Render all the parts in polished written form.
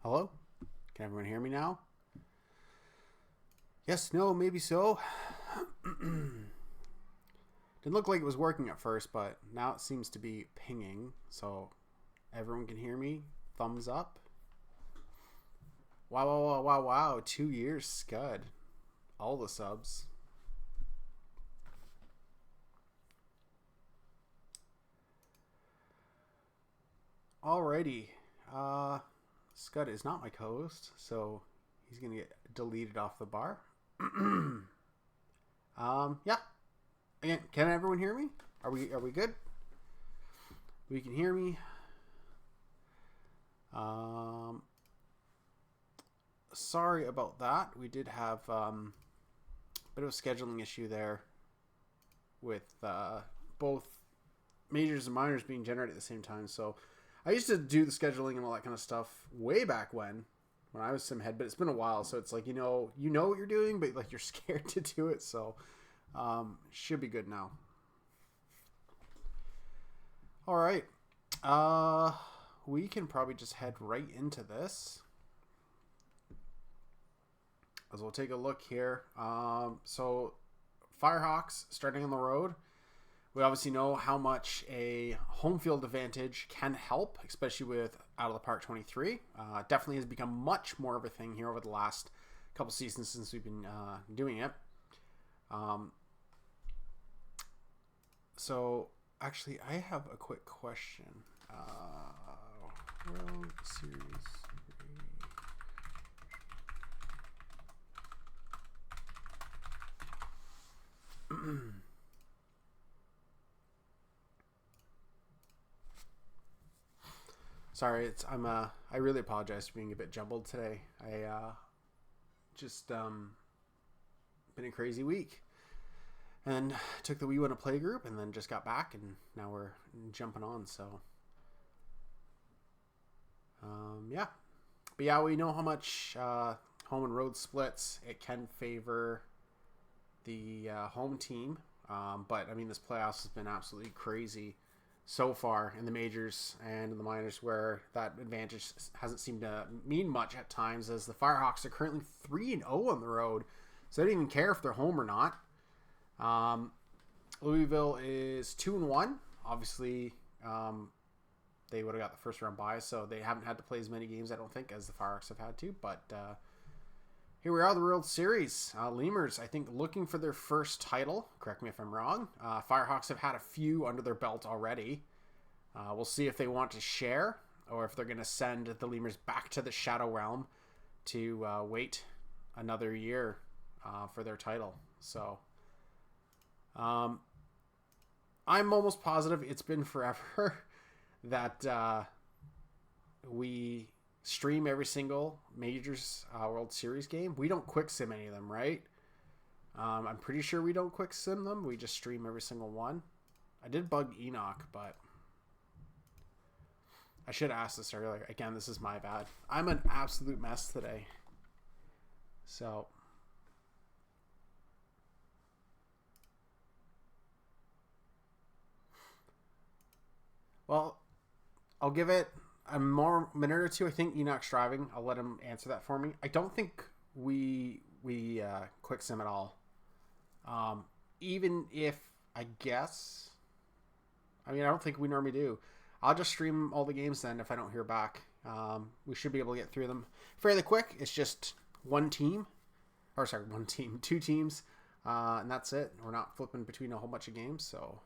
Hello? Can everyone hear me now? Yes, no, maybe so. Didn't look like it was working at first, but now it seems to be pinging. So everyone can hear me. Thumbs up. Wow, wow, wow, wow, wow. 2 years, Scud. All the subs. Alrighty. Scud is not my co-host, so he's gonna get deleted off the bar. Yeah. Again, can everyone hear me? Are we good? We can hear me. Um, Sorry about that. We did have a bit of a scheduling issue there with both majors and minors being generated at the same time. So I used to do the scheduling and all that kind of stuff way back when I was sim head, but it's been a while. So it's like you know what you're doing, but like you're scared to do it. So should be good now. All right. We can probably just head right into this. As we'll take a look here. So Firehawks starting on the road. We obviously know how much a home field advantage can help, especially with out of the park 23. Definitely has become much more of a thing here over the last couple seasons since we've been doing it. So actually, I have a quick question. World Series. Sorry, I really apologize for being a bit jumbled today. I just been a crazy week, and took the We Want to Play group, and then just got back, and now we're jumping on. So yeah, but yeah, we know how much home and road splits it can favor the home team. But I mean, this playoffs has been absolutely crazy so far in the majors and in the minors, where that advantage hasn't seemed to mean much at times, as the Firehawks are currently 3-0 on the road, so they don't even care if they're home or not. Louisville is 2-1. Obviously, they would have got the first round bye, so they haven't had to play as many games, I don't think, as the Firehawks have had to. But here we are, the World Series. Lemurs, I think, looking for their first title. Correct me if I'm wrong. Firehawks have had a few under their belt already. We'll see if they want to share, or if they're going to send the Lemurs back to the Shadow Realm to wait another year for their title. So I'm almost positive it's been forever that we stream every single Majors World Series game. We don't quick sim any of them, right? I'm pretty sure we don't quick sim them. We just stream every single one. I did bug Enoch, but I should have asked this earlier. Again, this is my bad. I'm an absolute mess today. So well, I'll give it a more minute or two. I think Enoch's driving. I'll let him answer that for me. I don't think we quick sim at all. Even if I guess, I mean, I don't think we normally do. I'll just stream all the games then if I don't hear back. We should be able to get through them fairly quick. It's just one team, or sorry, one team, two teams, and that's it. We're not flipping between a whole bunch of games, so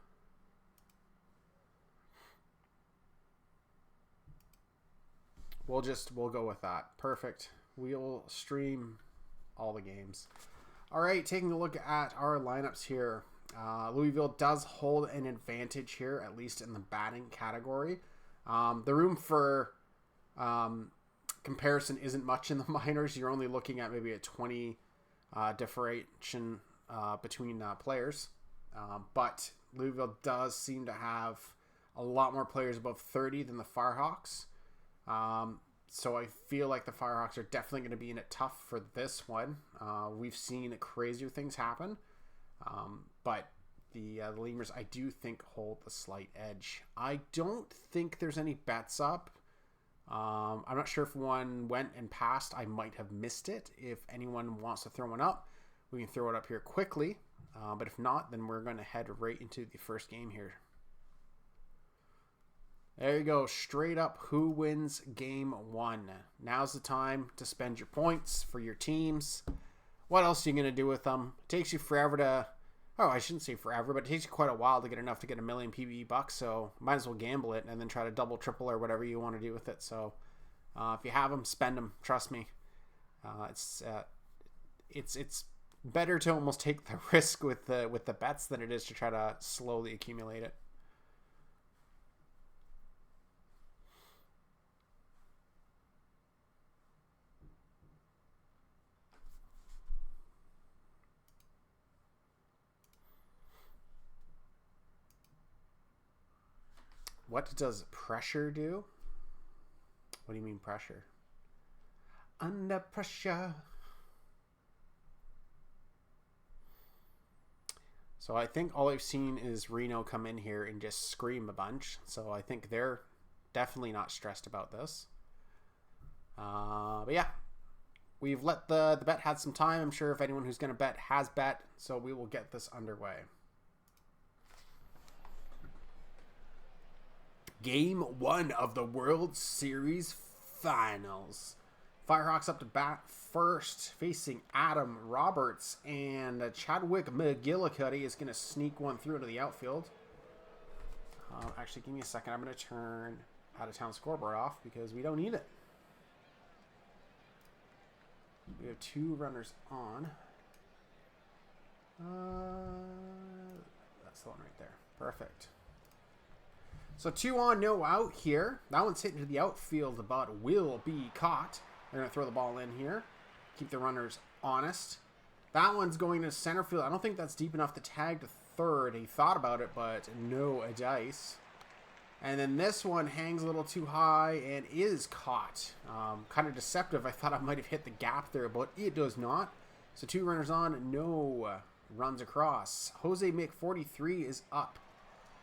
we'll go with that. Perfect. We'll stream all the games. All right, taking a look at our lineups here. Louisville does hold an advantage here, at least in the batting category. The room for comparison isn't much in the minors. You're only looking at maybe a 20 differentiation between players. But Louisville does seem to have a lot more players above 30 than the Firehawks. So I feel like the Firehawks are definitely going to be in it tough for this one. We've seen crazier things happen. But the Lemurs, I do think, hold the slight edge. I don't think there's any bets up I'm not sure if one went and passed. I might have missed it. If anyone wants to throw one up, we can throw it up here quickly. But if not, then we're going to head right into the first game here. There you go. Straight up, who wins game one? Now's the time to spend your points for your teams. What else are you going to do with them? It takes you forever to... Oh, I shouldn't say forever, but it takes you quite a while to get enough to get $1 million PBE bucks, so might as well gamble it and then try to double, triple, or whatever you want to do with it. So if you have them, spend them. Trust me. It's better to almost take the risk with the bets than it is to try to slowly accumulate it. What does pressure do? What do you mean pressure? Under pressure. So I think all I've seen is Reno come in here and just scream a bunch. So I think they're definitely not stressed about this. But yeah, we've let the bet had some time. I'm sure if anyone who's going to bet has bet. So we will get this underway. Game one of the World Series Finals. Firehawks up to bat first, facing Adam Roberts, and Chadwick McGillicuddy is going to sneak one through into the outfield. Actually, give me a second. I'm going to turn out-of-town scoreboard off because we don't need it. We have 2 runners on. That's the one right there. Perfect. So 2 on, no out here. That one's hitting to the outfield, but will be caught. They're going to throw the ball in here. Keep the runners honest. That one's going to center field. I don't think that's deep enough to tag to third. He thought about it, but no dice. And then this one hangs a little too high and is caught. Kind of deceptive. I thought I might have hit the gap there, but it does not. So 2 runners on, no runs across. Jose Mick 43 is up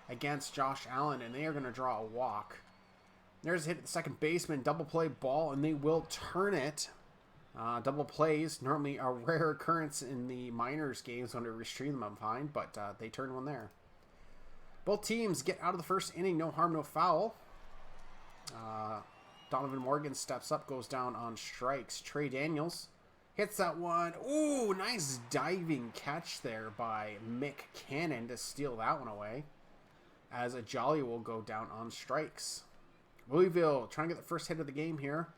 against Josh Allen, and they are going to draw a walk. There's a hit at the second baseman, double play ball, and they will turn it. Double plays, normally a rare occurrence in the minors games when they restrain them, I'm fine, but they turn one there. Both teams get out of the first inning, no harm, no foul. Donovan Morgan steps up, goes down on strikes. Trey Daniels hits that one. Ooh, nice diving catch there by Mick Cannon to steal that one away, as a Jolly will go down on strikes. Louisville trying to get the first hit of the game here.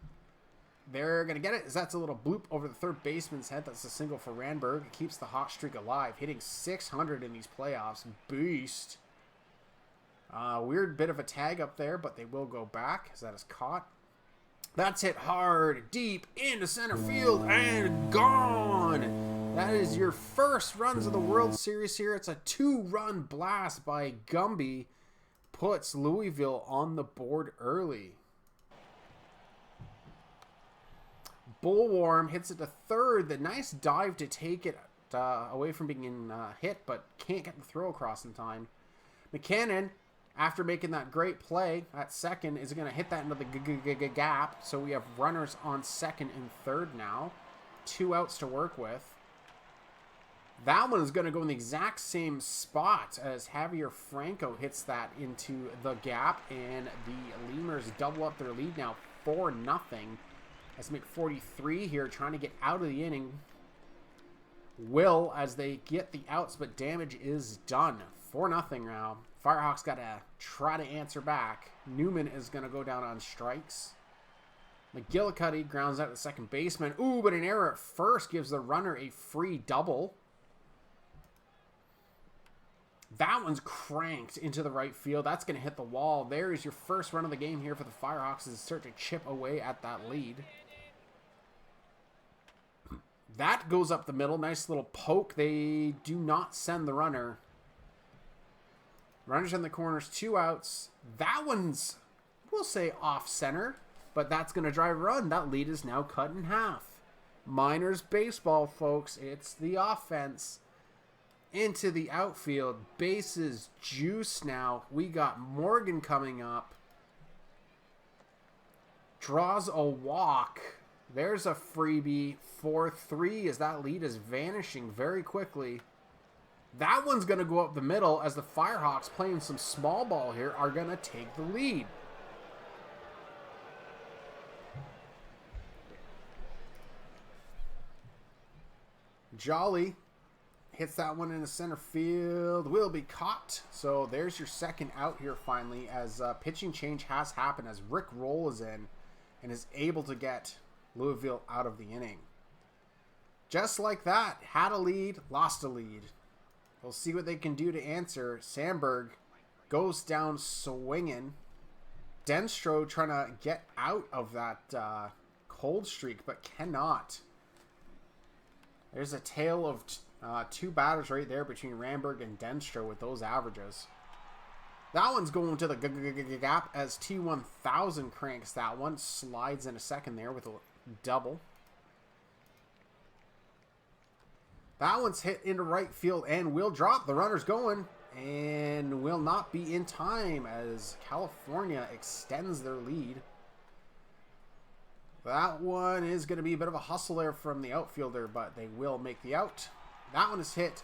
They're going to get it, as that's a little bloop over the third baseman's head. That's a single for Randberg. It keeps the hot streak alive, hitting 600 in these playoffs. Beast. Weird bit of a tag up there, but they will go back, as that is caught. That's hit hard, deep into center field, and gone. That is your first runs of the World Series here. It's a 2-run blast by Gumby. Puts Louisville on the board early. Bullworm hits it to third. The nice dive to take it away from being hit, but can't get the throw across in time. McKinnon, after making that great play at second, is going to hit that into the gap. So we have runners on second and third now. 2 outs to work with. That one is going to go in the exact same spot as Javier Franco hits that into the gap, and the Lemurs double up their lead now 4-0. Let's make 43 here, trying to get out of the inning. Will, as they get the outs, but damage is done. 4-0 now. Firehawks got to try to answer back. Newman is going to go down on strikes. McGillicuddy grounds out the second baseman. Ooh, but an error at first gives the runner a free double. That one's cranked into the right field. That's going to hit the wall. There is your first run of the game here for the Firehawks as they start to chip away at that lead. That goes up the middle. Nice little poke. They do not send the runner. Runners in the corners, 2 outs. That one's, we'll say, off center, but that's going to drive a run. That lead is now cut in half. Minors baseball, folks. It's the offense. Into the outfield. Bases juice now. We got Morgan coming up. draws a walk. There's a freebie. 4-3 as that lead is vanishing very quickly. That one's going to go up the middle as the Firehawks, playing some small ball here, are going to take the lead. Jolly hits that one into center field. Will be caught. So there's your second out here finally, as pitching change has happened as Rick Roll is in and is able to get Louisville out of the inning. Just like that, had a lead, lost a lead. We'll see what they can do to answer. Sandberg goes down swinging. Denstro trying to get out of that cold streak, but cannot. There's a tale of two batters right there between Ramberg and Denstro with those averages. That one's going to the gap as T1000 cranks that one. Slides in a second there with a double. That one's hit into right field and will drop. The runner's going and will not be in time as California extends their lead. That one is going to be a bit of a hustle there from the outfielder, but they will make the out. That one is hit.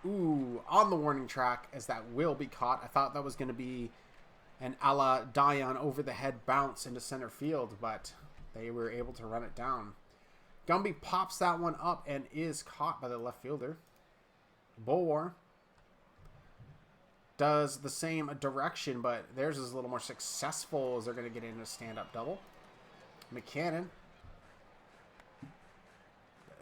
Ooh, on the warning track as that will be caught. I thought that was going to be an a la Dion over the head bounce into center field, but they were able to run it down. Gumby pops that one up and is caught by the left fielder. Bulwar does the same direction, but theirs is a little more successful as they're going to get into a stand-up double. McCannon,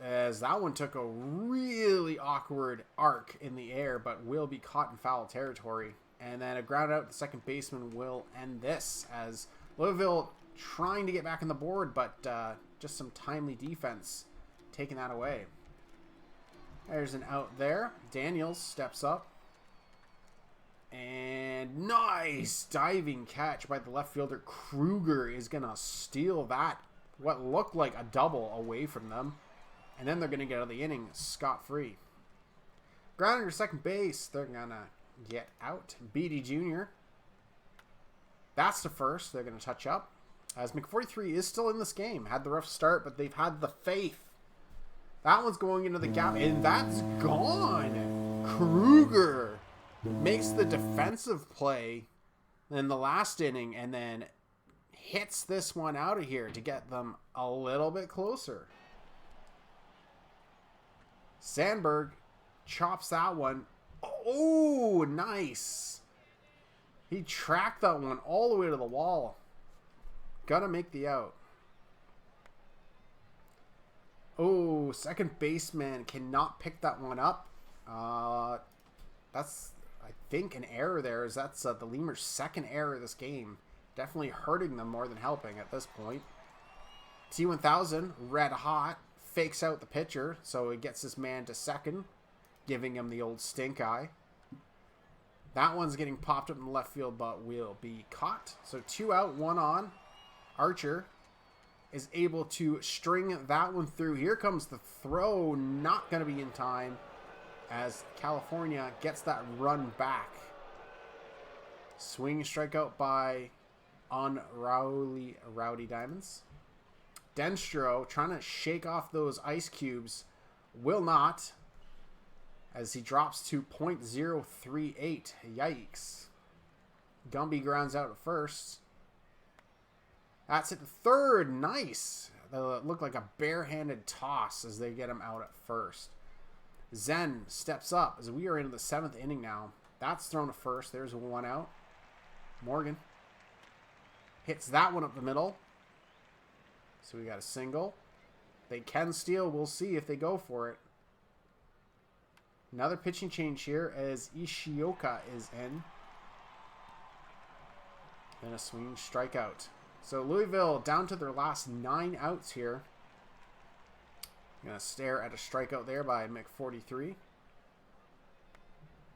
as that one took a really awkward arc in the air, but will be caught in foul territory. And then a ground out, the second baseman will end this as Louisville trying to get back on the board, but just some timely defense taking that away. There's an out there. Daniels steps up. And nice diving catch by the left fielder. Kruger is going to steal that, what looked like a double, away from them. And then they're going to get out of the inning scot-free. Ground under second base. They're going to get out. Beatty Jr. That's the first. They're going to touch up. As McF43 is still in this game. Had the rough start, but they've had the faith. That one's going into the gap, and that's gone. Kruger makes the defensive play in the last inning and then hits this one out of here to get them a little bit closer. Sandberg chops that one. Oh, nice. He tracked that one all the way to the wall. Gonna make the out. Oh, second baseman cannot pick that one up. That's, I think, an error there. As that's the Lemurs' second error of this game. Definitely hurting them more than helping at this point. T1000, red hot, fakes out the pitcher, so he gets this man to second, giving him the old stink eye. That one's getting popped up in the left field, but will be caught. So 2 out, 1 on. Archer is able to string that one through. Here comes the throw. Not going to be in time as California gets that run back. Swing strikeout by Rowdy Diamonds. Denstro trying to shake off those ice cubes. Will not, as he drops to .038. Yikes. Gumby grounds out at first. That's at third. Nice. That looked like a barehanded toss as they get him out at first. Zen steps up as we are into the 7th inning now. That's thrown to first. There's 1 out. Morgan hits that one up the middle. So we got a single. They can steal. We'll see if they go for it. Another pitching change here as Ishioka is in. And a swinging strikeout. So Louisville down to their last 9 outs here. Gonna stare at a strikeout there by McF43.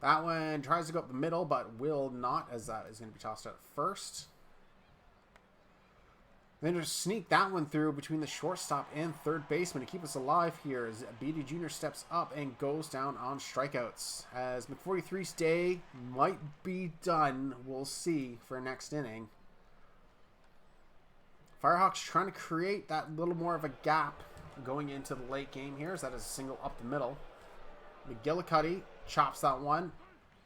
That one tries to go up the middle, but will not, as that is going to be tossed out first. Then just sneak that one through between the shortstop and third baseman to keep us alive here as Beatty Jr. steps up and goes down on strikeouts. As McF43's day might be done, we'll see for next inning. Firehawks trying to create that little more of a gap going into the late game here. As that is a single up the middle. McGillicuddy chops that one.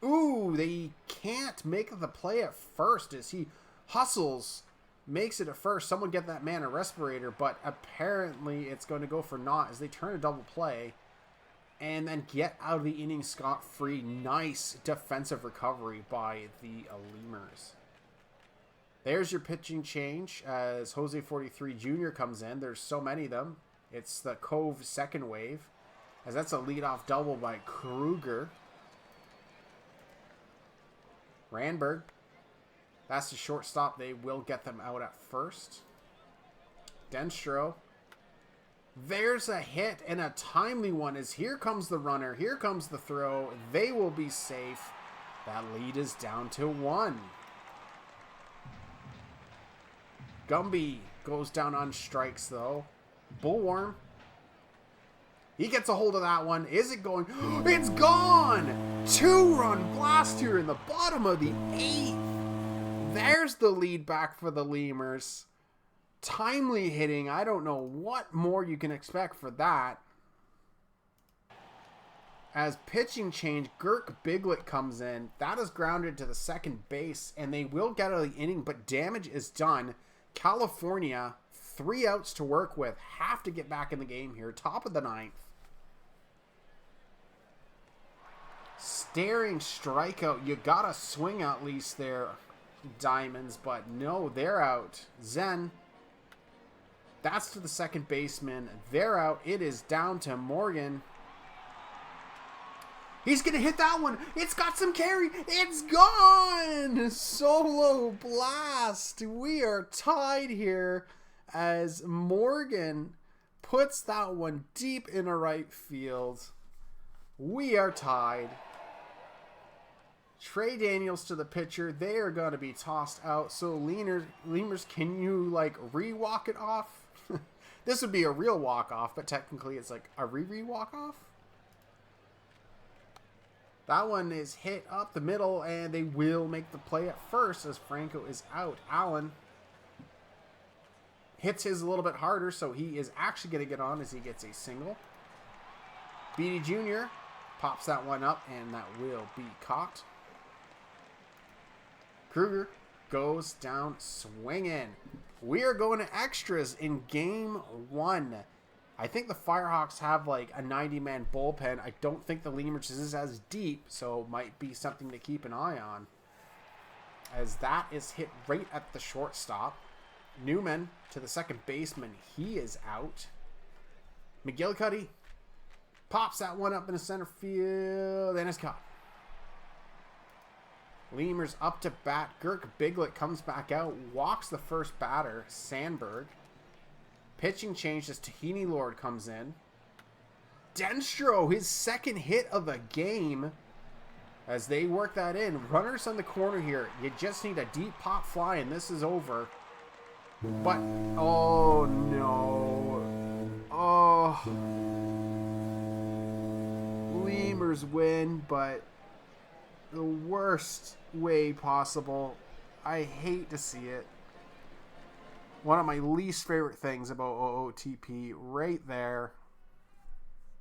Ooh, they can't make the play at first as he hustles, makes it at first. Someone get that man a respirator, but apparently it's going to go for naught as they turn a double play and then get out of the inning scot-free. Nice defensive recovery by the Lemurs. There's your pitching change as S43 Jr. comes in. There's so many of them. It's the Cove second wave, as that's a leadoff double by Kruger. Randberg. That's the shortstop. They will get them out at first. Denstro. There's a hit and a timely one as here comes the runner. Here comes the throw. They will be safe. That lead is down to 1. Gumby goes down on strikes though. Bullworm. He gets a hold of that one. Is it going? It's gone! 2-run blast here in the bottom of the 8th. There's the lead back for the Lemurs. Timely hitting. I don't know what more you can expect for that. As pitching change, Girk Biglet comes in. That is grounded to the second base, and they will get out of the inning, but damage is done. California, 3 outs to work with. Have to get back in the game here. Top of the 9th. Staring strikeout. You gotta swing at least there, Diamonds, but no, they're out. Zen. That's to the second baseman. They're out. It is down to Morgan. He's going to hit that one. It's got some carry. It's gone. Solo blast. We are tied here as Morgan puts that one deep in a right field. We are tied. Trey Daniels to the pitcher. They are going to be tossed out. So Lemurs, can you like re-walk it off? This would be a real walk-off, but technically it's like a re-walk-off. That one is hit up the middle, and they will make the play at first as Franco is out. Allen hits his a little bit harder, so he is actually going to get on as he gets a single. Beatty Jr. pops that one up, and that will be caught. Kruger goes down swinging. We are going to extras in game 1. I think the Firehawks have like a 90-man bullpen. I don't think the Lemurs is as deep, so might be something to keep an eye on. As that is hit right at the shortstop. Newman to the second baseman. He is out. McGillicuddy pops that one up in the center field, and it's caught. Lemurs up to bat. Girk Biglet comes back out, walks the first batter, Sandberg. Pitching change as Tahini Lord comes in. Denstro, his second hit of the game. As they work that in. Runners on the corner here. You just need a deep pop fly and this is over. But, oh no. Oh. Lemurs win, but the worst way possible. I hate to see it. One of my least favorite things about OOTP right there.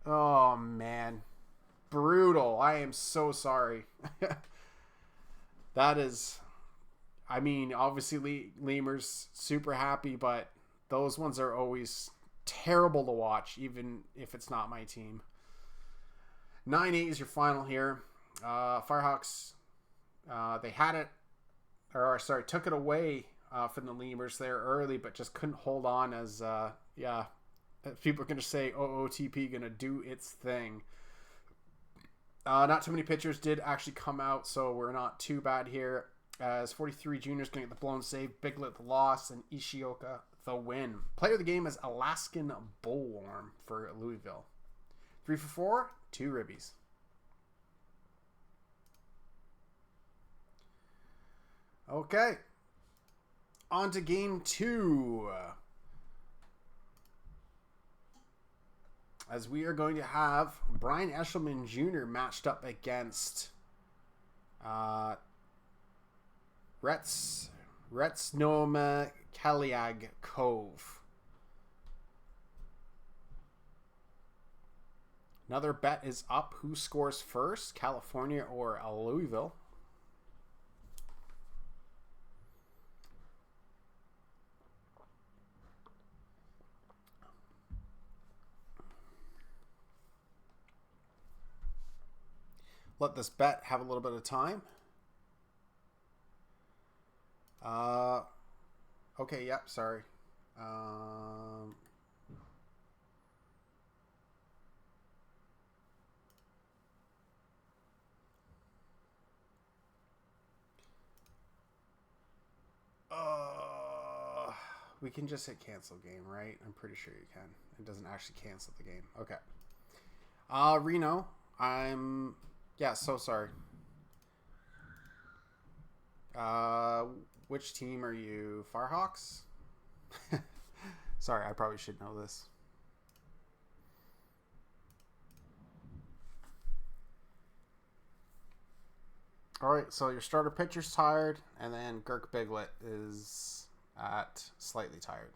Oh, man. Brutal. I am so sorry. That is... I mean, obviously, Lemurs super happy, but those ones are always terrible to watch, even if it's not my team. 9-8 is your final here. Firehawks, they had it, or sorry, took it away from the Lemurs there early, but just couldn't hold on as, people are going to say OOTP going to do its thing. Not too many pitchers did actually come out, so we're not too bad here. As 43 Juniors going to get the blown save, Biglet the loss, and Ishioka the win. Player of the game is Alaskan Bullworm for Louisville. 3 for 4, 2 ribbies. Okay. On to game 2. As we are going to have Brian Eshelman Jr. matched up against Retsnoma Kaliag Cove. Another bet is up. Who scores first, California or Louisville? Let this bet have a little bit of time. Okay, yep, sorry. We can just hit cancel game, right? I'm pretty sure you can. It doesn't actually cancel the game. Okay. Reno, yeah, so sorry. Which team are you? Firehawks? Sorry, I probably should know this. All right, so your starter pitcher's tired, and then Girk Biglet is at slightly tired.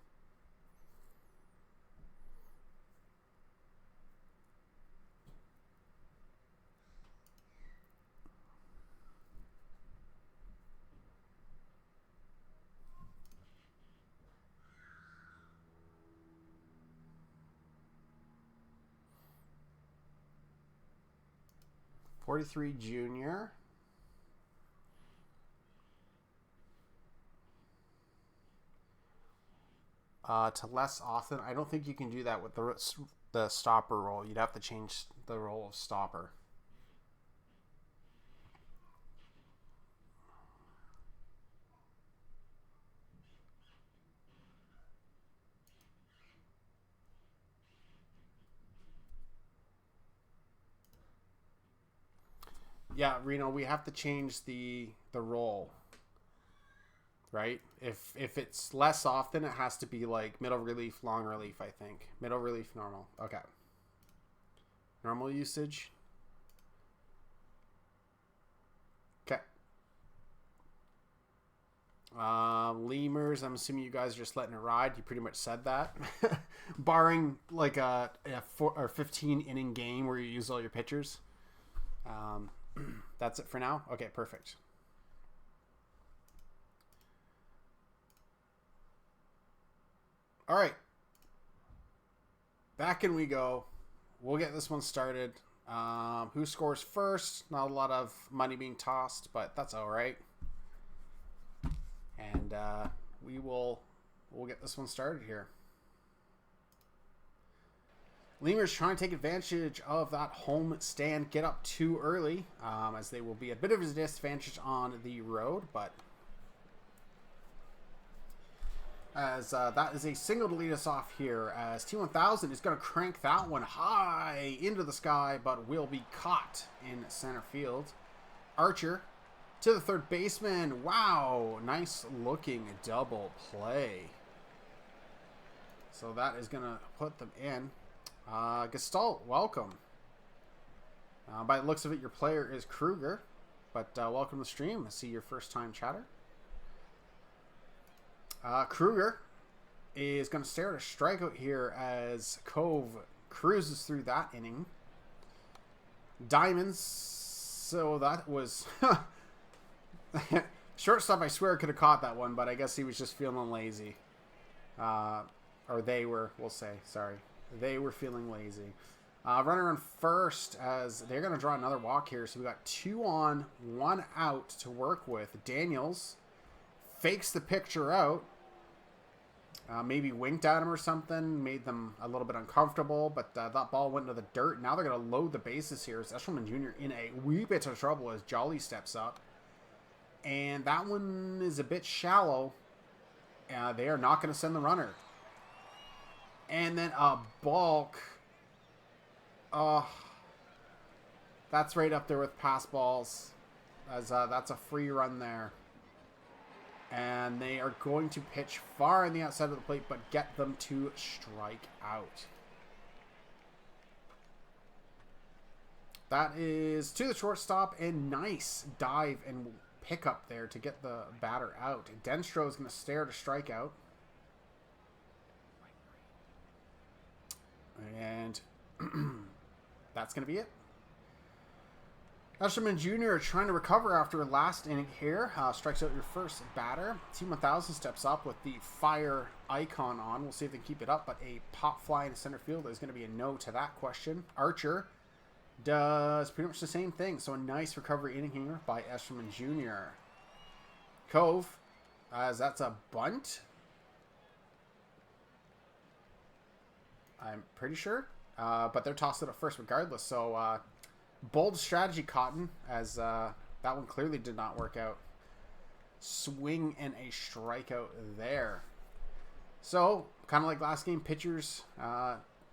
S43 Junior. To less often. I don't think you can do that with the stopper role. You'd have to change the role of stopper. Yeah, Reno, we have to change the role. Right? If it's less often, it has to be like middle relief, long relief, I think. Middle relief, normal. Okay. Normal usage. Okay. Lemurs, I'm assuming you guys are just letting it ride. You pretty much said that. Barring like a 4 or 15 inning game where you use all your pitchers. That's it for now? Okay, perfect. All right. Back in we go. We'll get this one started. Who scores first? Not a lot of money being tossed, but that's all right. And we'll get this one started here. Lemurs trying to take advantage of that home stand, get up too early, as they will be a bit of a disadvantage on the road, but as that is a single to lead us off here, as T1000 is going to crank that one high into the sky, but will be caught in center field. Archer to the third baseman. Wow, nice looking double play. So that is going to put them in. Gestalt, welcome. By the looks of it, your player is Kruger, but welcome to the stream. I see your first time chatter. Kruger is going to stare at a strikeout here as Cove cruises through that inning. Diamonds, so that was... Shortstop, I swear, could have caught that one, but I guess he was just feeling lazy. Or they were, we'll say, sorry. They were feeling lazy. Runner on first as they're going to draw another walk here. So we got 2 on, 1 out to work with. Daniels fakes the pitcher out. Maybe winked at him or something. Made them a little bit uncomfortable. But that ball went into the dirt. Now they're going to load the bases here. As Eshelman Jr. in a wee bit of trouble as Jolly steps up. And that one is a bit shallow. They are not going to send the runner. And then a balk. That's right up there with pass balls. As that's a free run there. And they are going to pitch far on the outside of the plate, but get them to strike out. That is to the shortstop, and nice dive and pick up there to get the batter out. Denstro is going to stare to strike out. That's going to be it. Eshelman Jr. trying to recover after last inning here. Strikes out your first batter. T1000 steps up with the fire icon on. We'll see if they can keep it up, but a pop fly in center field is going to be a no to that question. Archer does pretty much the same thing. So a nice recovery inning here by Eshelman Jr. Cove, as that's a bunt. I'm pretty sure. But they're tossed it at first regardless. So bold strategy, Cotton, as that one clearly did not work out. Swing and a strikeout there. So, kind of like last game, pitchers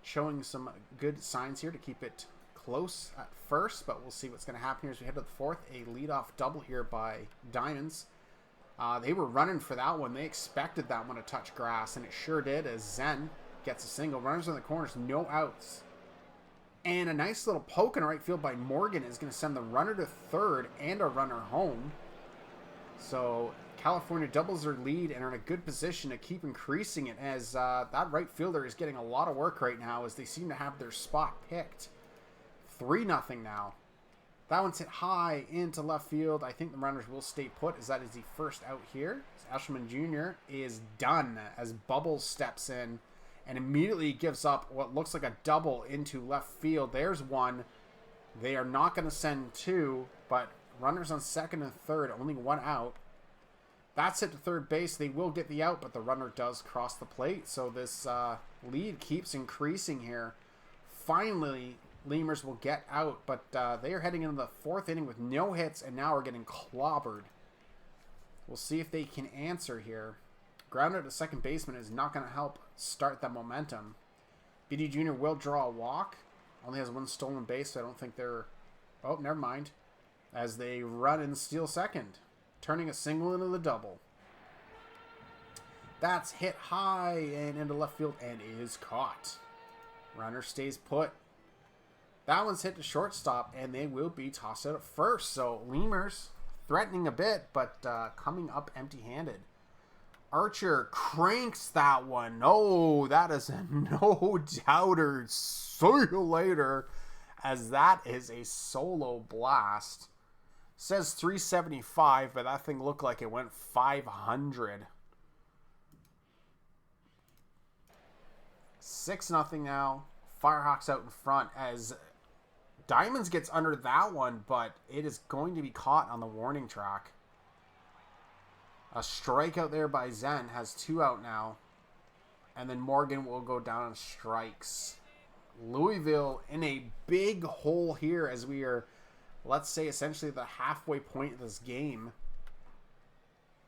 showing some good signs here to keep it close at first, but we'll see what's going to happen here as we head to the fourth. A leadoff double here by Diamonds. They were running for that one. They expected that one to touch grass, and it sure did, as Zen gets a single. Runners in the corners, no outs. And a nice little poke in right field by Morgan is going to send the runner to third and a runner home. So California doubles their lead and are in a good position to keep increasing it, as that right fielder is getting a lot of work right now as they seem to have their spot picked. 3-0 now. That one's hit high into left field. I think the runners will stay put, as that is the first out here. Eshelman Jr. is done as Bubbles steps in and immediately gives up what looks like a double into left field. There's one. They are not going to send two, but runners on second and third, only one out. That's hit to third base. They will get the out, but the runner does cross the plate. So this lead keeps increasing here. Finally, Lemurs will get out, but they are heading into the fourth inning with no hits, and now are getting clobbered. We'll see if they can answer here. Grounded to second baseman is not going to help start that momentum. BD Jr. will draw a walk. Only has one stolen base, so I don't think they're... Oh, never mind. As they run and steal second. Turning a single into the double. That's hit high and into left field and is caught. Runner stays put. That one's hit to shortstop, and they will be tossed out at first. So Lemurs threatening a bit, but coming up empty-handed. Archer cranks that one. Oh, that is a no-doubter. See you later, as that is a solo blast. Says 375, but that thing looked like it went 500. 6-0 now. Firehawks out in front as Diamonds gets under that one, but it is going to be caught on the warning track. A strikeout there by Zen, has 2 out now. And then Morgan will go down on strikes. Louisville in a big hole here as we are, let's say, essentially the halfway point of this game.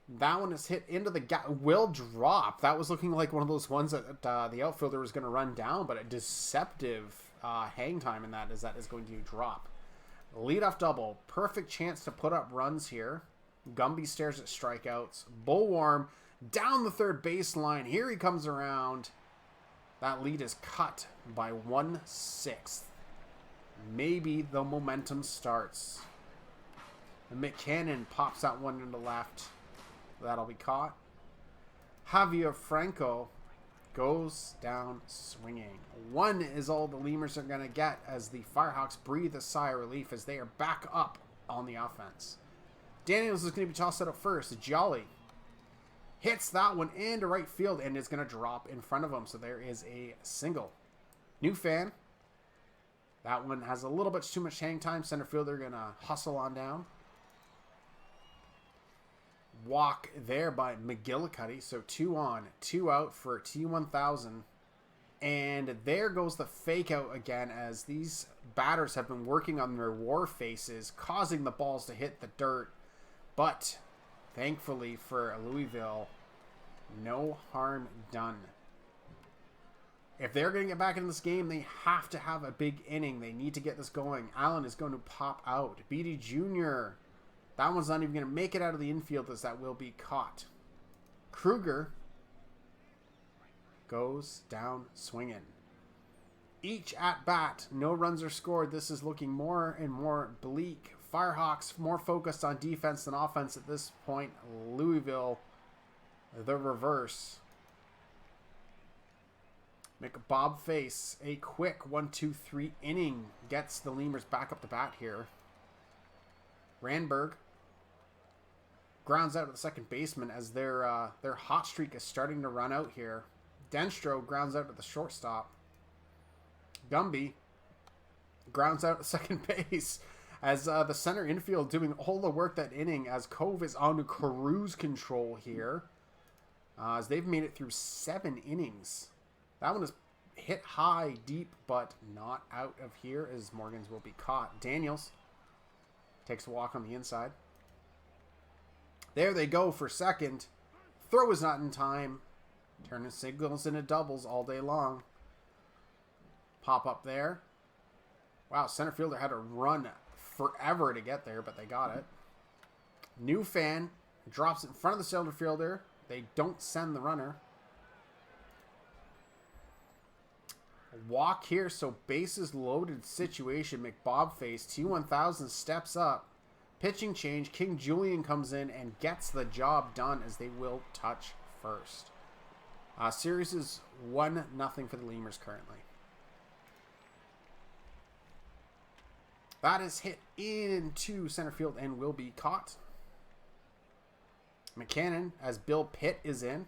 That one is hit into the gap. Will drop. That was looking like one of those ones that the outfielder was going to run down, but a deceptive hang time in that is going to drop. Leadoff double. Perfect chance to put up runs here. Gumby stares at strikeouts. Bullworm down the third baseline. Here he comes around. That lead is cut by 1/6. Maybe the momentum starts. McCannon pops that one into left. That'll be caught. Javier Franco goes down swinging. 1 is all the Lemurs are going to get as the Firehawks breathe a sigh of relief as they are back up on the offense. Daniels is going to be tossed out at first. Jolly hits that one into right field and is going to drop in front of him. So there is a single. New fan. That one has a little bit too much hang time. Center fielder going to hustle on down. Walk there by McGillicuddy. So 2 on, 2 out for T1000. And there goes the fake out again as these batters have been working on their war faces, causing the balls to hit the dirt. But thankfully for Louisville, no harm done. If they're going to get back into this game, they have to have a big inning. They need to get this going. Allen is going to pop out. BD Jr., that one's not even going to make it out of the infield as that will be caught. Kruger goes down swinging. Each at bat, no runs are scored. This is looking more and more bleak. Firehawks more focused on defense than offense at this point. Louisville, the reverse. McBob Face, a quick 1-2-3 inning, gets the Lemurs back up to bat here. Randberg grounds out to the second baseman as their hot streak is starting to run out here. Denstro grounds out to the shortstop. Gumby grounds out to second base as the center infield doing all the work that inning as Cove is on cruise control here. As they've made it through 7 innings. That one is hit high, deep, but not out of here as Morgans will be caught. Daniels takes a walk on the inside. There they go for second. Throw is not in time. Turning singles into doubles all day long. Pop up there. Wow, center fielder had to run forever to get there, but they got it. New fan drops it in front of the center fielder. They don't send the runner. Walk here, so bases loaded situation. McBob Face, T1000 steps up. Pitching change. King Julian comes in and gets the job done as they will touch first. Series is 1-0 for the Lemurs currently. That is hit into center field and will be caught. McCannon as Bill Pitt is in.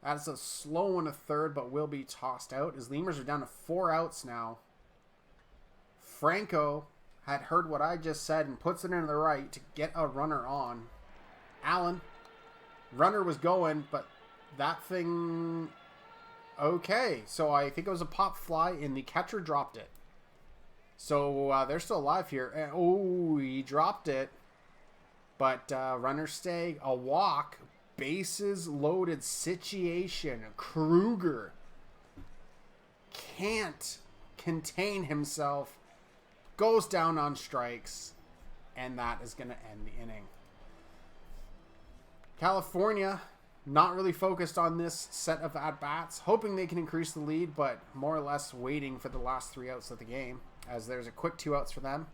That is a slow one to third, but will be tossed out as Lemurs are down to 4 outs now. Franco had heard what I just said and puts it into the right to get a runner on. Allen, runner was going, but that thing... Okay, so I think it was a pop fly and the catcher dropped it. So they're still alive here. And, oh, he dropped it. But runners stay. A walk. Bases loaded situation. Kruger can't contain himself. Goes down on strikes. And that is going to end the inning. California, not really focused on this set of at-bats. Hoping they can increase the lead, but more or less waiting for the last 3 outs of the game. As there's a quick 2 outs for them.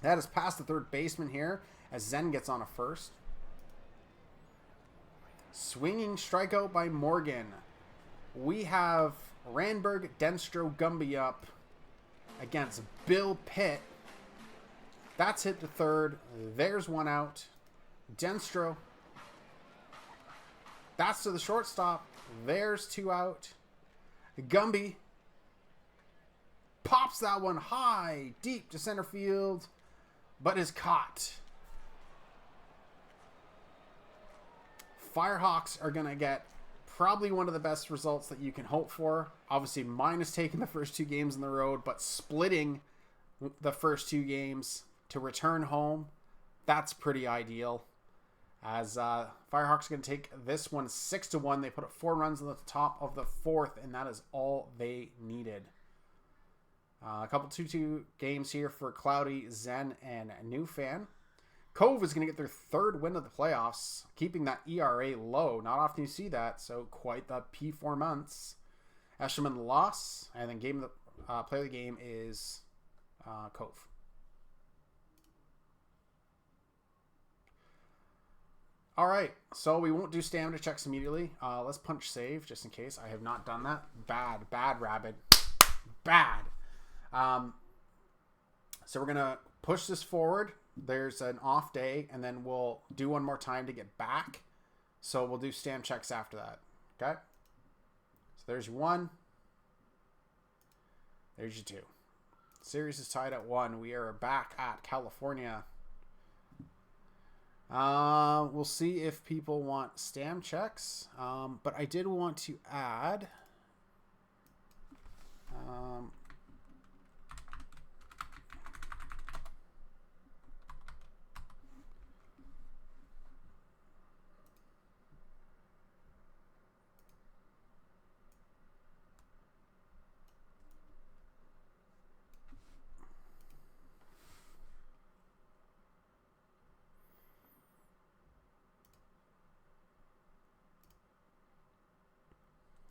That is past the third baseman here. As Zen gets on a first. Swinging strikeout by Morgan. We have Randberg, Denstro, Gumby up against Bill Pitt. That's hit to third. There's 1 out. Denstro. That's to the shortstop. There's 2 out. Gumby pops that one high, deep to center field, but is caught. Firehawks are going to get probably one of the best results that you can hope for. Obviously, minus taking the first 2 games on the road, but splitting the first 2 games to return home, that's pretty ideal. As Firehawks are going to take this one 6-1. They put up 4 runs on the top of the 4th, and that is all they needed. A couple 2-2 games here for Cloudy, Zen, and New Fan. Cove is going to get their 3rd win of the playoffs, keeping that ERA low. Not often you see that, so quite the P4 months. Eshelman loss, and then player of the game is Cove. All right, so we won't do stamina checks immediately. Let's punch save just in case. I have not done that. Bad, Rabbit. Bad. So we're going to push this forward. There's an off day, and then we'll do one more time to get back. So we'll do stam checks after that. Okay? So there's your 1. There's your 2. Series is tied at 1. We are back at California. We'll see if people want stam checks. But I did want to add...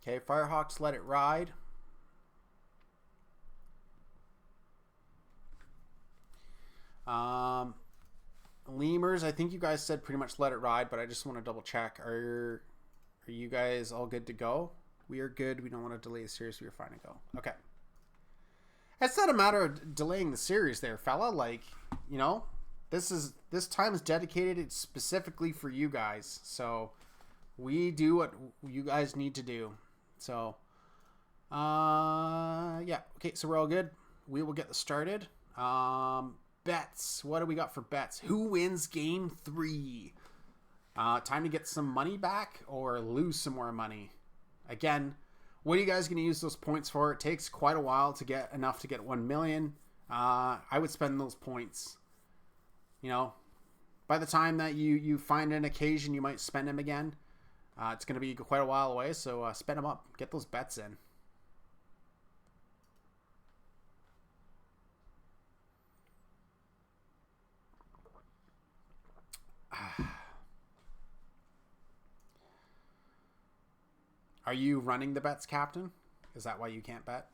Okay, Firehawks let it ride. Lemurs, I think you guys said pretty much let it ride, but I just want to double check. Are you guys all good to go? We are good. We don't want to delay the series. We are fine to go. Okay. It's not a matter of delaying the series there, fella. Like, you know, this time is dedicated specifically for you guys. So we do what you guys need to do. So, yeah. Okay, so we're all good. We will get this started. Bets. What do we got for bets? Who wins game 3? Time to get some money back or lose some more money. Again, what are you guys going to use those points for? It takes quite a while to get enough to get 1 million. I would spend those points. You know, by the time that you find an occasion, you might spend them again. It's going to be quite a while away, so spend them up. Get those bets in. Are you running the bets, Captain? Is that why you can't bet?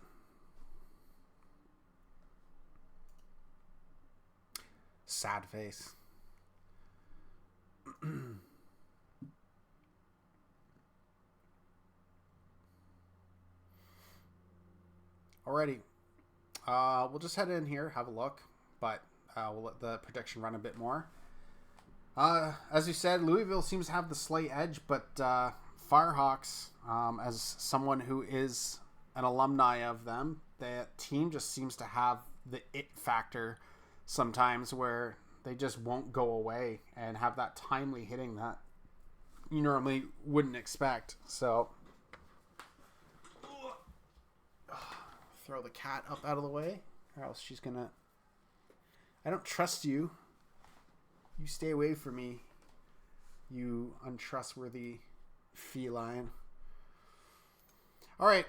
Sad face. Alrighty. We'll just head in here, have a look, but we'll let the prediction run a bit more. As you said, Louisville seems to have the slight edge, but Firehawks, as someone who is an alumni of them, that team just seems to have the it factor sometimes where they just won't go away and have that timely hitting that you normally wouldn't expect. So throw the cat up out of the way or else she's gonna... I don't trust you. You stay away from me, you untrustworthy feline. All right.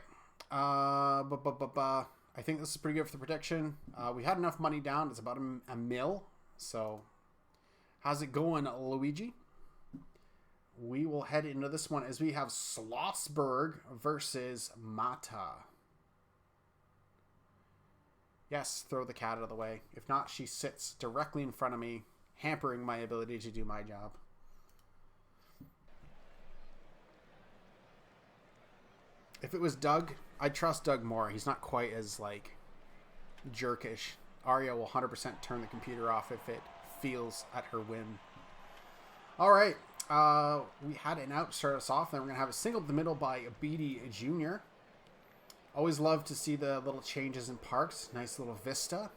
I think this is pretty good for the prediction. We had enough money down. It's about a mil. So how's it going, Luigi? We will head into this one as we have Schlossberg versus Mata. Yes, throw the cat out of the way. If not, she sits directly in front of me, hampering my ability to do my job. If it was Doug, I'd trust Doug more. He's not quite as, like, jerkish. Arya will 100% turn the computer off if it feels at her whim. All right. We had an out to start us off. Then we're going to have a single to the middle by Beatty Jr. Always love to see the little changes in parks. Nice little vista.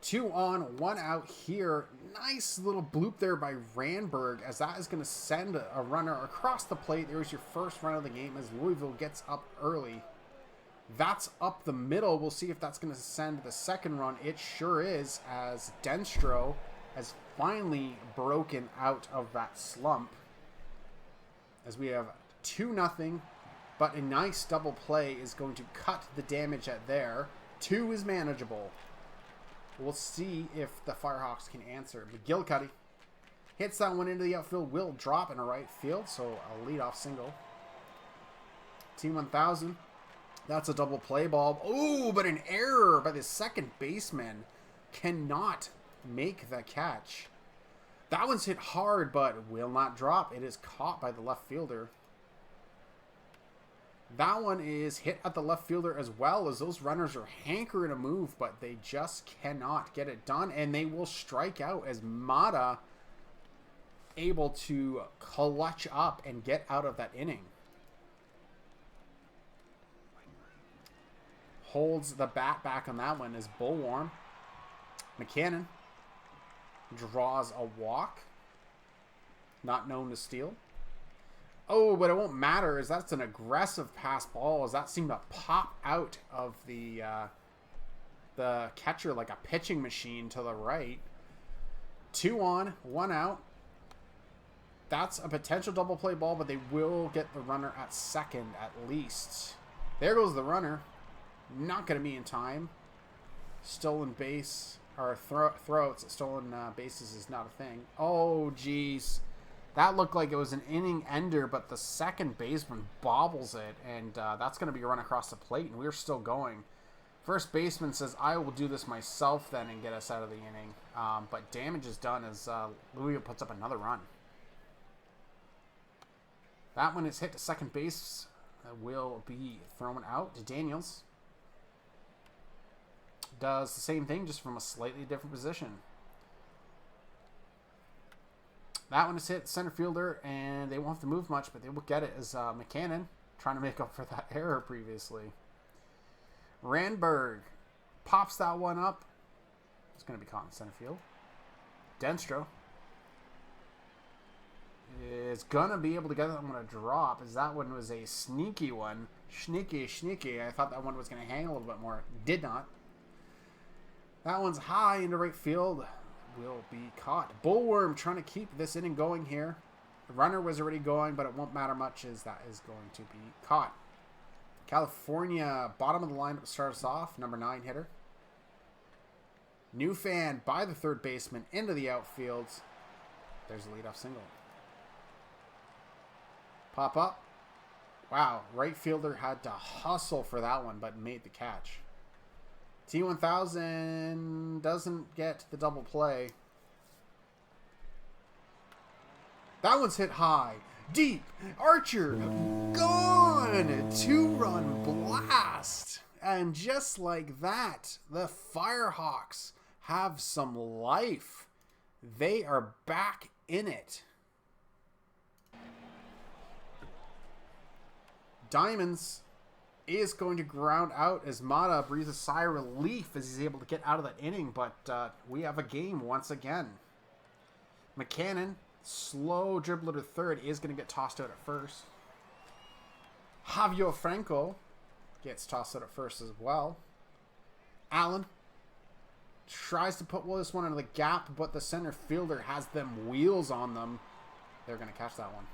2 on, 1 out here. Nice little bloop there by Randberg as that is going to send a runner across the plate. There's your first run of the game as Louisville gets up early. That's up the middle. We'll see if that's going to send the second run. It sure is, as Denstro has finally broken out of that slump. As we have 2-0, but a nice double play is going to cut the damage at there. 2 is manageable. We'll see if the Firehawks can answer. McGillicuddy hits that one into the outfield. Will drop in a right field, so a leadoff single. T1000. That's a double play ball. Oh, but an error by the second baseman. Cannot make the catch. That one's hit hard, but will not drop. It is caught by the left fielder. That one is hit at the left fielder as well, as those runners are hankering a move, but they just cannot get it done, and they will strike out as Mata able to clutch up and get out of that inning. Holds the bat back on that one as Bullworm. McCannon draws a walk. Not known to steal. Oh, but it won't matter as that's an aggressive pass ball as that seemed to pop out of the catcher like a pitching machine to the right. 2 on, 1 out. That's a potential double play ball, but they will get the runner at second at least. There goes the runner. Not going to be in time. Stolen base, or throws. Stolen bases is not a thing. Oh, geez. That looked like it was an inning ender, but the second baseman bobbles it, and that's going to be a run across the plate, and we're still going. First baseman says, I will do this myself then and get us out of the inning. But damage is done as Louisville puts up another run. That one is hit to second base will be thrown out to Daniels. Does the same thing, just from a slightly different position. That one is hit center fielder, and they won't have to move much, but they will get it as McCannon trying to make up for that error previously. Randberg pops that one up. It's going to be caught in center field. Denstro is going to be able to get that one to drop, as that one was a sneaky one. Sneaky. I thought that one was going to hang a little bit more. Did not. That one's high into right field. Will be caught. Bullworm trying to keep this inning going here. The runner was already going, but it won't matter much as that is going to be caught. California, bottom of the lineup to start us off. Number 9 hitter. New fan by the third baseman into the outfield. There's a leadoff single. Pop up. Wow, right fielder had to hustle for that one, but made the catch. T1000 doesn't get the double play. That one's hit high. Deep. Archer. Gone. 2-run blast. And just like that, the Firehawks have some life. They are back in it. Diamonds is going to ground out as Mata breathes a sigh of relief as he's able to get out of that inning, but we have a game once again. McCannon, slow dribbler to third, is going to get tossed out at first. Javier Franco gets tossed out at first as well. Allen tries to put this one into the gap, but the center fielder has them wheels on them. They're going to catch that one.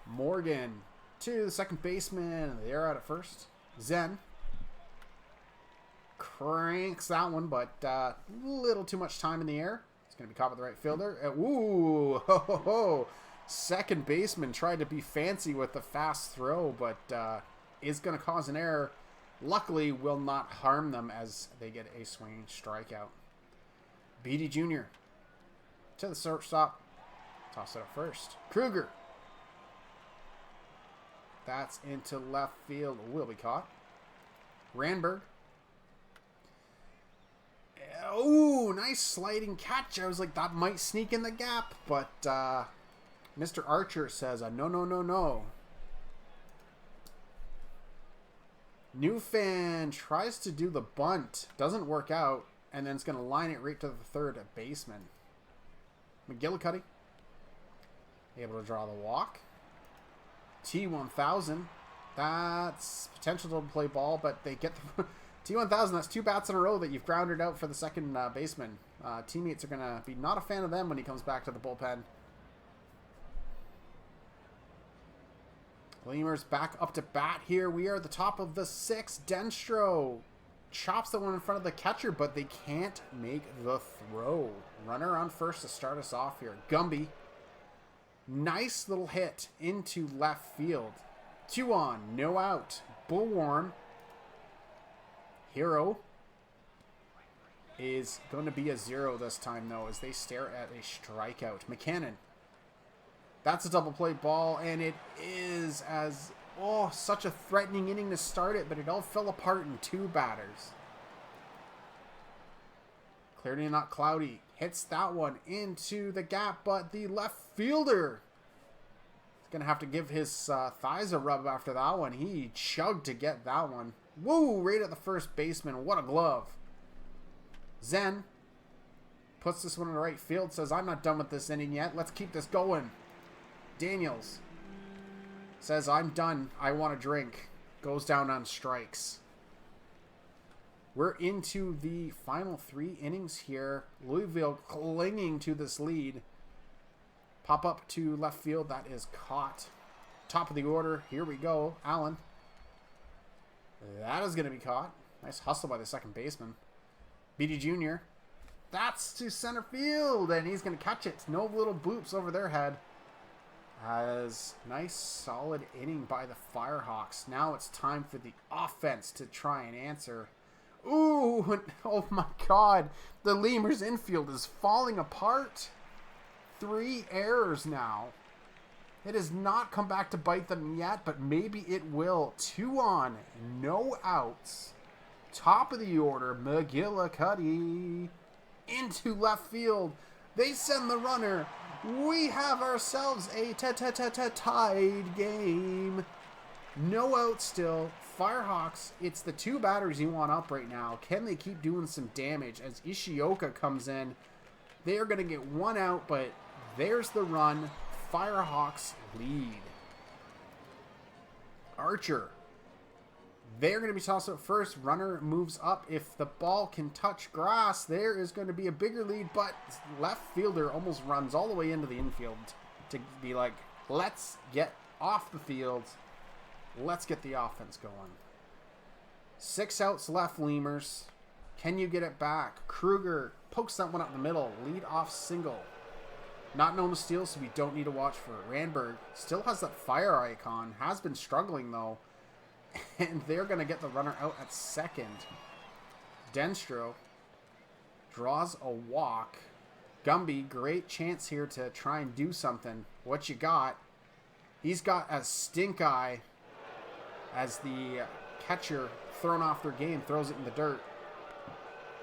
Morgan to the second baseman. They're out at first. Zen cranks that one, but a little too much time in the air. It's going to be caught by the right fielder. Ooh, ho, ho, ho. Second baseman tried to be fancy with the fast throw, but is going to cause an error. Luckily, will not harm them as they get a swinging strikeout. Beatty Jr. to the shortstop. Toss it up first. Kruger. That's into left field. Will be caught. Randberg. Oh, nice sliding catch. I was like, that might sneak in the gap. But Mr. Archer says, no. New fan tries to do the bunt. Doesn't work out. And then it's going to line it right to the third baseman. McGillicuddy. Able to draw the walk. T1000, that's potential to play ball, but they get the T1000. That's 2 bats in a row that you've grounded out for the second baseman. Teammates are going to be not a fan of them when he comes back to the bullpen. Lemurs back up to bat here. We are at the top of the 6th. Denstro chops the one in front of the catcher, but they can't make the throw. Runner on first to start us off here. Gumby. Nice little hit into left field. 2 on, no out. Bullworm. Hero is going to be a 0 this time, though, as they stare at a strikeout. McCannon. That's a double play ball, and it is as, such a threatening inning to start it, but it all fell apart in 2 batters. Clearly not cloudy. Hits that one into the gap, but the left fielder is going to have to give his thighs a rub after that one. He chugged to get that one. Woo! Right at the first baseman. What a glove. Zen puts this one in the right field. Says, I'm not done with this inning yet. Let's keep this going. Daniels says, I'm done. I want a drink. Goes down on strikes. We're into the final 3 innings here. Louisville clinging to this lead. Pop up to left field. That is caught. Top of the order. Here we go. Allen. That is going to be caught. Nice hustle by the second baseman. Beatty Jr. That's to center field. And he's going to catch it. No little boops over their head. As nice solid inning by the Firehawks. Now it's time for the offense to try and answer. Ooh, oh my God. The Lemurs infield is falling apart. 3 errors now. It has not come back to bite them yet, but maybe it will. 2 on, no outs. Top of the order, McGillicuddy into left field. They send the runner. We have ourselves a tied game. No out still. Firehawks, it's the 2 batters you want up right now. Can they keep doing some damage as Ishioka comes in? They are going to get 1 out, but there's the run. Firehawks lead. Archer. They're going to be tossed out first. Runner moves up. If the ball can touch grass, there is going to be a bigger lead, but left fielder almost runs all the way into the infield to be like, let's get off the field. Let's get the offense going. 6 outs left, Lemurs. Can you get it back? Kruger pokes that one up the middle. Lead off single. Not known to steal, so we don't need to watch for it. Randberg still has that fire icon. Has been struggling, though. And they're going to get the runner out at second. Denstro draws a walk. Gumby, great chance here to try and do something. What you got? He's got a stink eye as the catcher thrown off their game throws it in the dirt.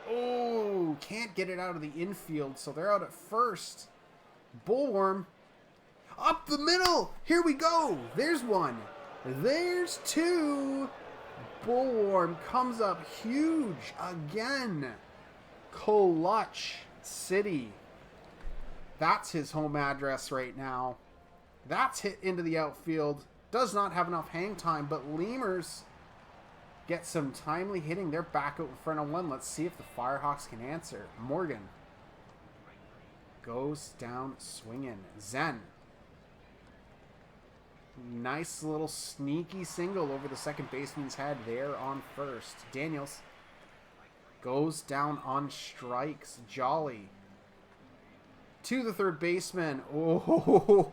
Oh, can't get it out of the infield, so they're out at first. Bullworm up the middle. Here we go. There's 1. There's 2. Bullworm comes up huge again. Clutch City. That's his home address right now. That's hit into the outfield. Does not have enough hang time, but Lemurs get some timely hitting. They're back out in front of 1. Let's see if the Firehawks can answer. Morgan goes down swinging. Zen. Nice little sneaky single over the second baseman's head there on first. Daniels goes down on strikes. Jolly to the third baseman. Oh,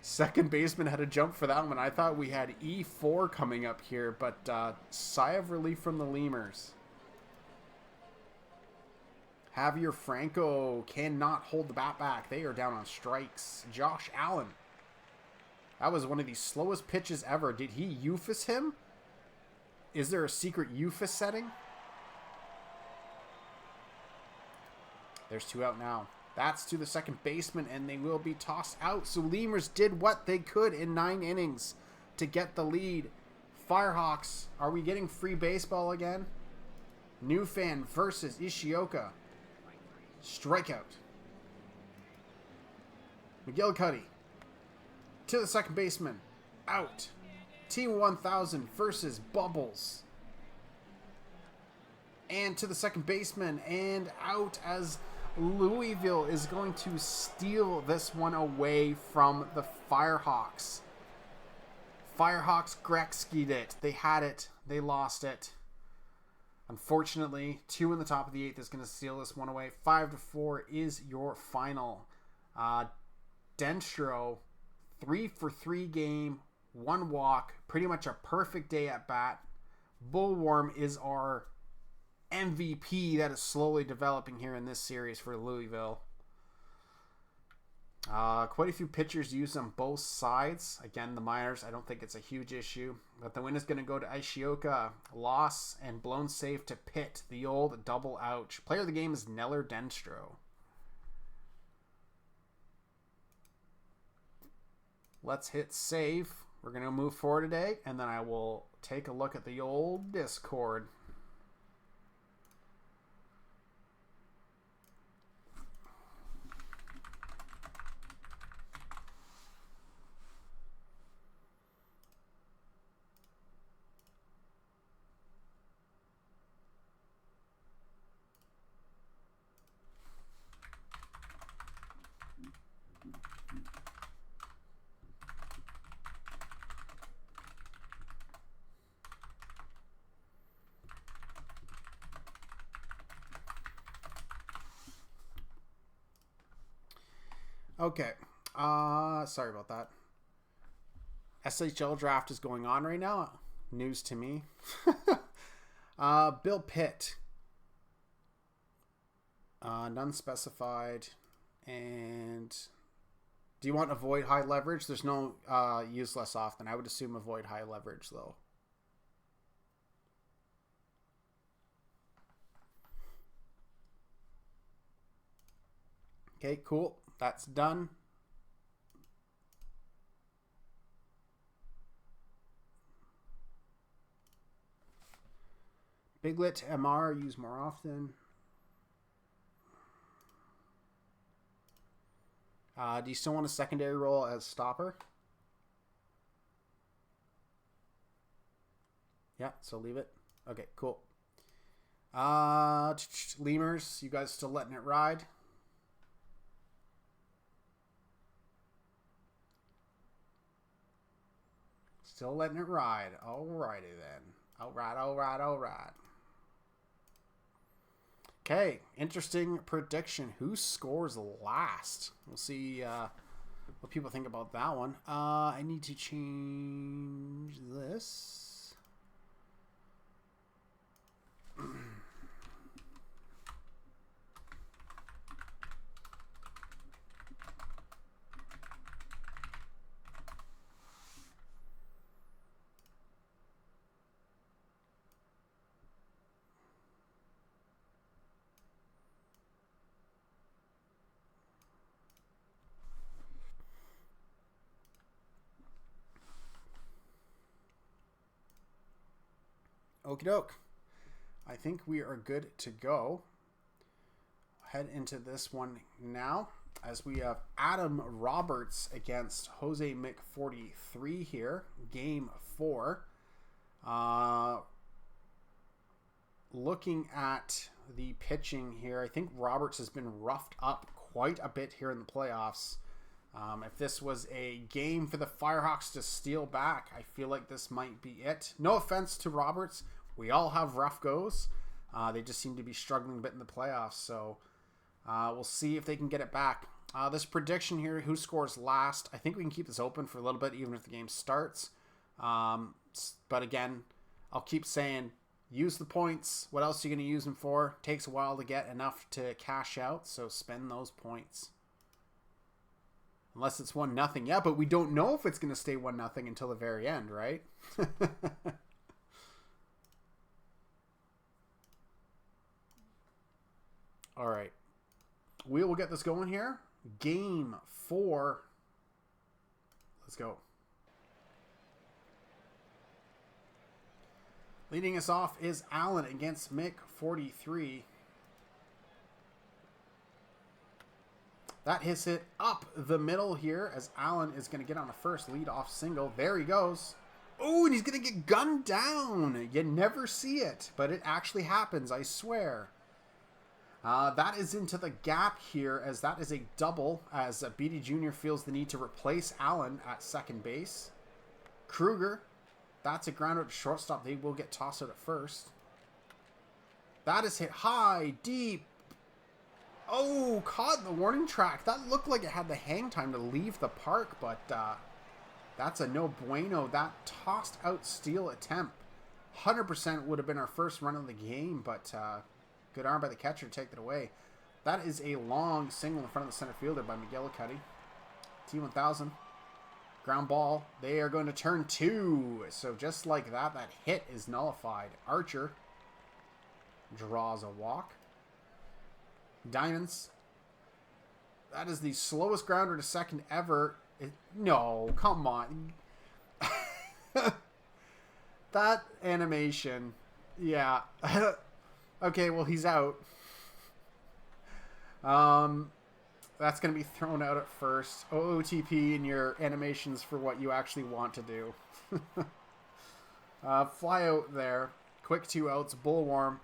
second baseman had a jump for that one. I thought we had E4 coming up here, but sigh of relief from the Lemurs. Javier Franco cannot hold the bat back. They are down on strikes. Josh Allen. That was one of the slowest pitches ever. Did he eufus him? Is there a secret eufus setting? There's 2 out now. That's to the second baseman, and they will be tossed out. So Lemurs did what they could in 9 innings to get the lead. Firehawks, are we getting free baseball again? New fan versus Ishioka. Strikeout. McGillicuddy to the second baseman. Out. Team 1000 versus Bubbles. And to the second baseman. And out as Louisville is going to steal this one away from the Firehawks. Firehawks Gretzky'd it. They had it. They lost it. Unfortunately, 2 in the top of the 8th is going to steal this one away. 5-4 is your final. Denstro, 3 for 3 game, 1 walk. Pretty much a perfect day at bat. Bullworm is our MVP that is slowly developing here in this series for Louisville. Quite a few pitchers used on both sides. Again, the minors, I don't think it's a huge issue. But the win is going to go to Ishioka. Loss and blown save to Pitt. The old double ouch. Player of the game is Neller Denstro. Let's hit save. We're going to move forward today, and then I will take a look at the old Discord. Okay. Sorry about that. SHL draft is going on right now. News to me. Bill Pitt. None specified. And Do you want avoid high leverage? There's no use less often. I would assume avoid high leverage, though. Okay, cool. That's done. Biglet, MR, use more often. Do you still want a secondary role as stopper? Yeah, so leave it. Okay, cool. Lemurs, you guys still letting it ride? Still letting it ride. Alrighty then. Alright. Okay, interesting prediction. Who scores last? We'll see what people think about that one. I need to change this. Okie doke. I think we are good to go. Head into this one now as we have Adam Roberts against Jose Mick 43 here. Game 4. Looking at the pitching here, I think Roberts has been roughed up quite a bit here in the playoffs. If this was a game for the Firehawks to steal back, I feel like this might be it. No offense to Roberts. We all have rough goes. They just seem to be struggling a bit in the playoffs. So we'll see if they can get it back. This prediction here, who scores last, I think we can keep this open for a little bit even if the game starts. But again, I'll keep saying use the points. What else are you going to use them for? Takes a while to get enough to cash out. So spend those points. Unless it's 1-0. Yeah, but we don't know if it's going to stay 1-0 until the very end, right? All right. We will get this going here. Game 4. Let's go. Leading us off is Allen against Mick 43. That hits it up the middle here as Allen is going to get on a first lead-off single. There he goes. Oh, and he's going to get gunned down. You never see it, but it actually happens, I swear. That is into the gap here as that is a double as Beatty Jr. feels the need to replace Allen at second base. Kruger, that's a ground out to shortstop. They will get tossed out at first. That is hit high, deep. Oh, caught in the warning track. That looked like it had the hang time to leave the park, but that's a no bueno. That tossed out steal attempt. 100% would have been our first run of the game, but good arm by the catcher to take it away. That is a long single in front of the center fielder by McGillicuddy. T1000. Ground ball. They are going to turn 2. So just like that, that hit is nullified. Archer draws a walk. Diamonds. That is the slowest grounder to second ever. No, come on. That animation. Yeah. Okay, well, he's out. That's going to be thrown out at first. OOTP and your animations for what you actually want to do. Fly out there. Quick 2 outs. Bullworm.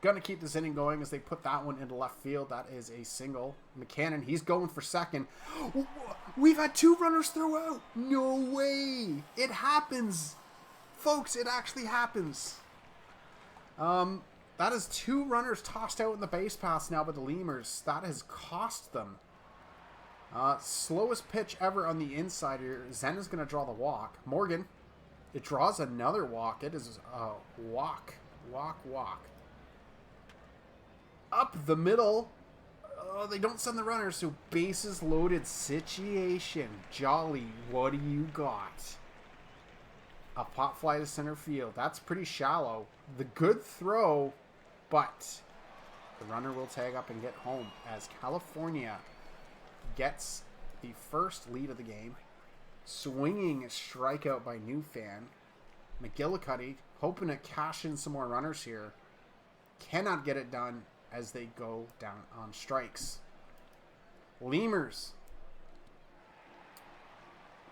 Going to keep this inning going as they put that one into left field. That is a single. McCannon, he's going for second. We've had 2 runners throw out. No way. It happens. Folks, it actually happens. That is 2 runners tossed out in the base pass now by the Lemurs. That has cost them. Slowest pitch ever on the inside here. Zen is going to draw the walk. Morgan, it draws another walk. It is a walk. Up the middle. Oh, they don't send the runner, so bases loaded situation. Jolly, what do you got? A pop fly to center field. That's pretty shallow. The good throw, but the runner will tag up and get home as California gets the first lead of the game. Swinging strikeout by Newfan. McGillicuddy hoping to cash in some more runners here. Cannot get it done as they go down on strikes. Lemurs.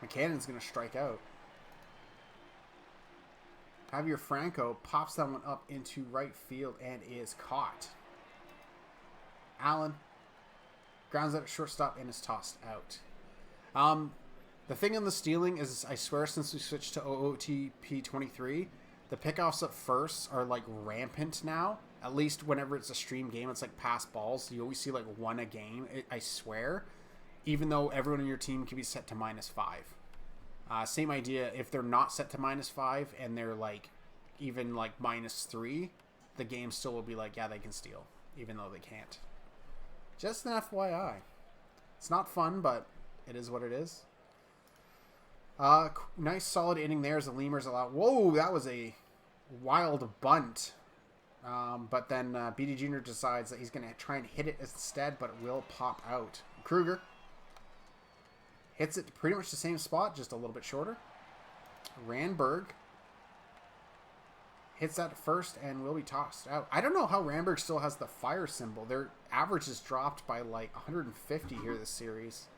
McCannon's going to strike out. Javier Franco pops that one up into right field and is caught. Allen grounds out at shortstop and is tossed out. The thing on the stealing is, I swear, since we switched to OOTP 23, the pickoffs at first are like rampant now. At least whenever it's a stream game, it's like pass balls. You always see like one a game, I swear. Even though everyone in your team can be set to -5. Same idea, if they're not set to -5 and they're like even like -3, the game still will be like, yeah, they can steal, even though they can't. Just an FYI. It's not fun, but it is what it is. Nice solid inning there as the Lemurs allow. Whoa, that was a wild bunt. But then BD Jr. decides that he's going to try and hit it instead, but it will pop out. Kruger hits it pretty much the same spot, just a little bit shorter. Randberg hits that first and will be tossed out. I don't know how Randberg still has the fire symbol. Their average has dropped by like 150 here this series.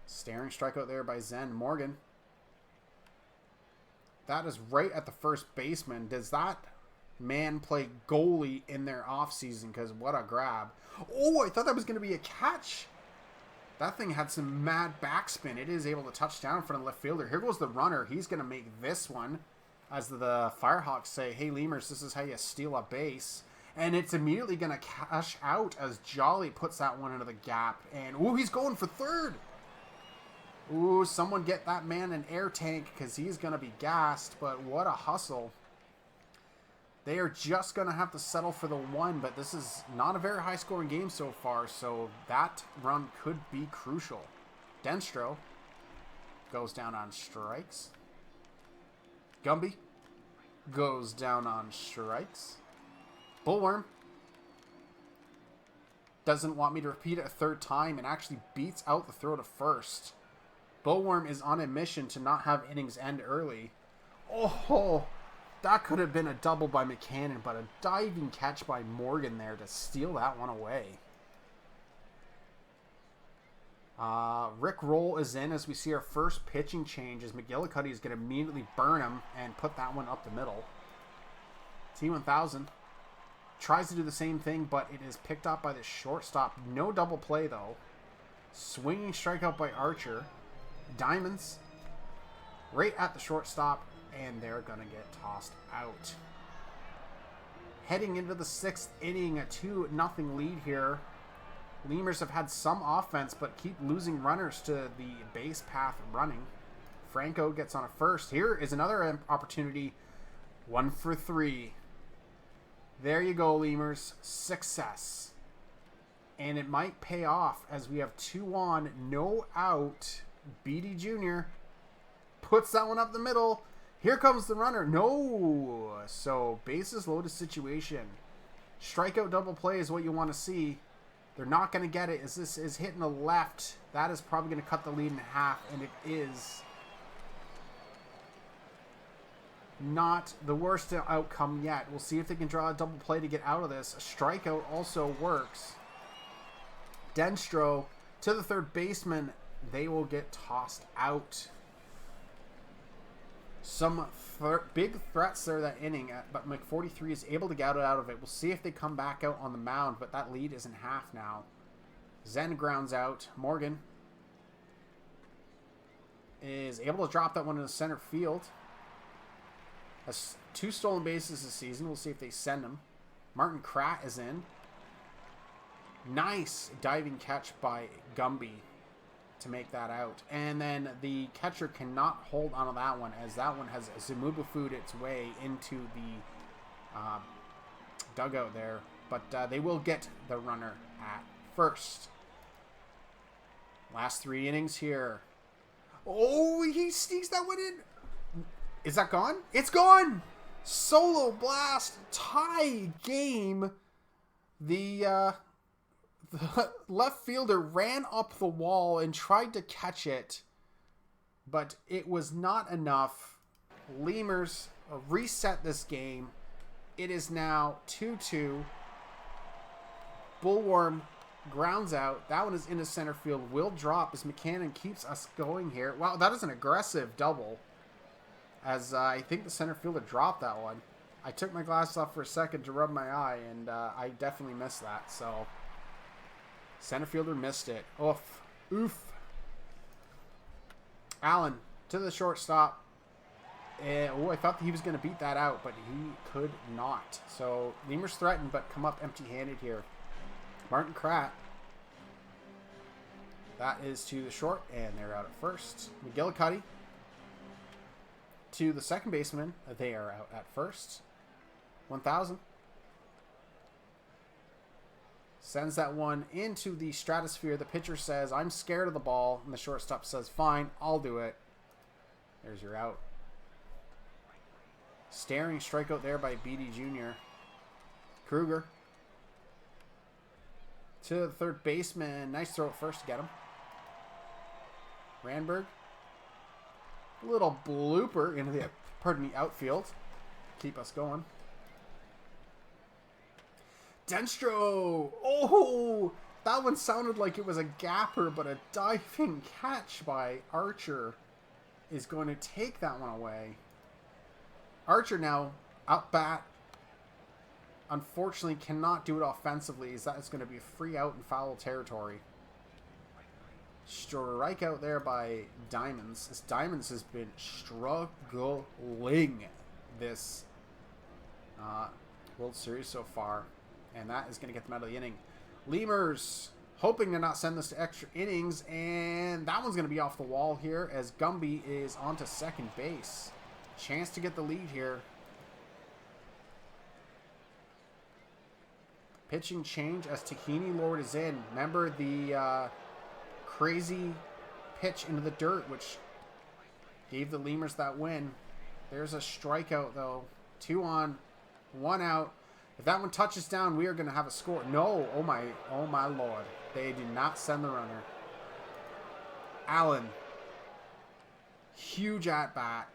Staring strikeout there by Zen. Morgan. That is right at the first baseman. Does that man play goalie in their offseason? Because what a grab. Oh, I thought that was going to be a catch. That thing had some mad backspin. It is able to touch down in front of the left fielder. Here goes the runner. He's going to make this one. As the Firehawks say, hey, Lemurs, this is how you steal a base. And it's immediately going to cash out as Jolly puts that one into the gap. And, ooh, he's going for third. Ooh, someone get that man an air tank because he's going to be gassed. But what a hustle. They are just going to have to settle for the one. But this is not a very high-scoring game so far. So that run could be crucial. Denstro goes down on strikes. Gumby goes down on strikes. Bullworm doesn't want me to repeat it a third time and actually beats out the throw to first. Bullworm is on a mission to not have innings end early. Oh, that could have been a double by McCannon, but a diving catch by Morgan there to steal that one away. Rick Roll is in as we see our first pitching change as McGillicuddy is going to immediately burn him and put that one up the middle. T1000 tries to do the same thing, but it is picked up by the shortstop. No double play, though. Swinging strikeout by Archer. Diamonds right at the shortstop, and they're going to get tossed out. Heading into the 6th inning, a 2-0 lead here. Lemurs have had some offense, but keep losing runners to the base path running. Franco gets on a first. Here is another opportunity. 1 for 3. There you go, Lemurs. Success. And it might pay off as we have 2 on, no out. BD Jr. puts that one up the middle. Here comes the runner. No. So, bases loaded situation. Strikeout double play is what you want to see. They're not going to get it as this is hitting the left. That is probably going to cut the lead in half, and it is not the worst outcome yet. We'll see if they can draw a double play to get out of this. A strikeout also works. Denstro to the third baseman. They will get tossed out. Some big threats there that inning, but Mc43 is able to get out of it. We'll see if they come back out on the mound, but that lead is in half now. Zen grounds out. Morgan is able to drop that one into center field. Has 2 stolen bases this season. We'll see if they send him. Martin Kratt is in. Nice diving catch by Gumby to make that out. And then the catcher cannot hold on to that one as that one has Zumuba food its way into the dugout there. But they will get the runner at first. Last 3 innings here. Oh, he sneaks that one in. Is that gone? It's gone! Solo blast. Tie game. The left fielder ran up the wall and tried to catch it, but it was not enough. Lemurs reset this game. It is now 2-2. Bullworm grounds out. That one is into center field. Will drop as McCannon keeps us going here. Wow, that is an aggressive double, as I think the center fielder dropped that one. I took my glasses off for a second to rub my eye, and I definitely missed that. So center fielder missed it. Oof. Oof. Allen to the shortstop. Oh, I thought he was going to beat that out, but he could not. So Lemurs threatened, but come up empty-handed here. Martin Kratt. That is to the short, and they're out at first. McGillicuddy to the second baseman. They are out at first. 1,000. Sends that one into the stratosphere. The pitcher says, I'm scared of the ball. And the shortstop says, fine, I'll do it. There's your out. Staring strikeout there by Beatty Jr. Kruger to the third baseman. Nice throw at first to get him. Randberg. Little blooper into the, outfield. Keep us going. Denstro. Oh, that one sounded like it was a gapper, but a diving catch by Archer is going to take that one away. Archer now out bat. Unfortunately, cannot do it offensively, as that is going to be a free out in foul territory. Strikeout there by Diamonds. This Diamonds has been struggling this World Series so far, and that is going to get them out of the inning. Lemurs hoping to not send this to extra innings, and that one's going to be off the wall here as Gumby is onto second base. Chance to get the lead here. Pitching change as Tahini Lord is in. Remember the crazy pitch into the dirt, which gave the Lemurs that win. There's a strikeout, though. 2 on, 1 out. If that one touches down, we are going to have a score. No, oh my Lord. They did not send the runner. Allen. Huge at-bat.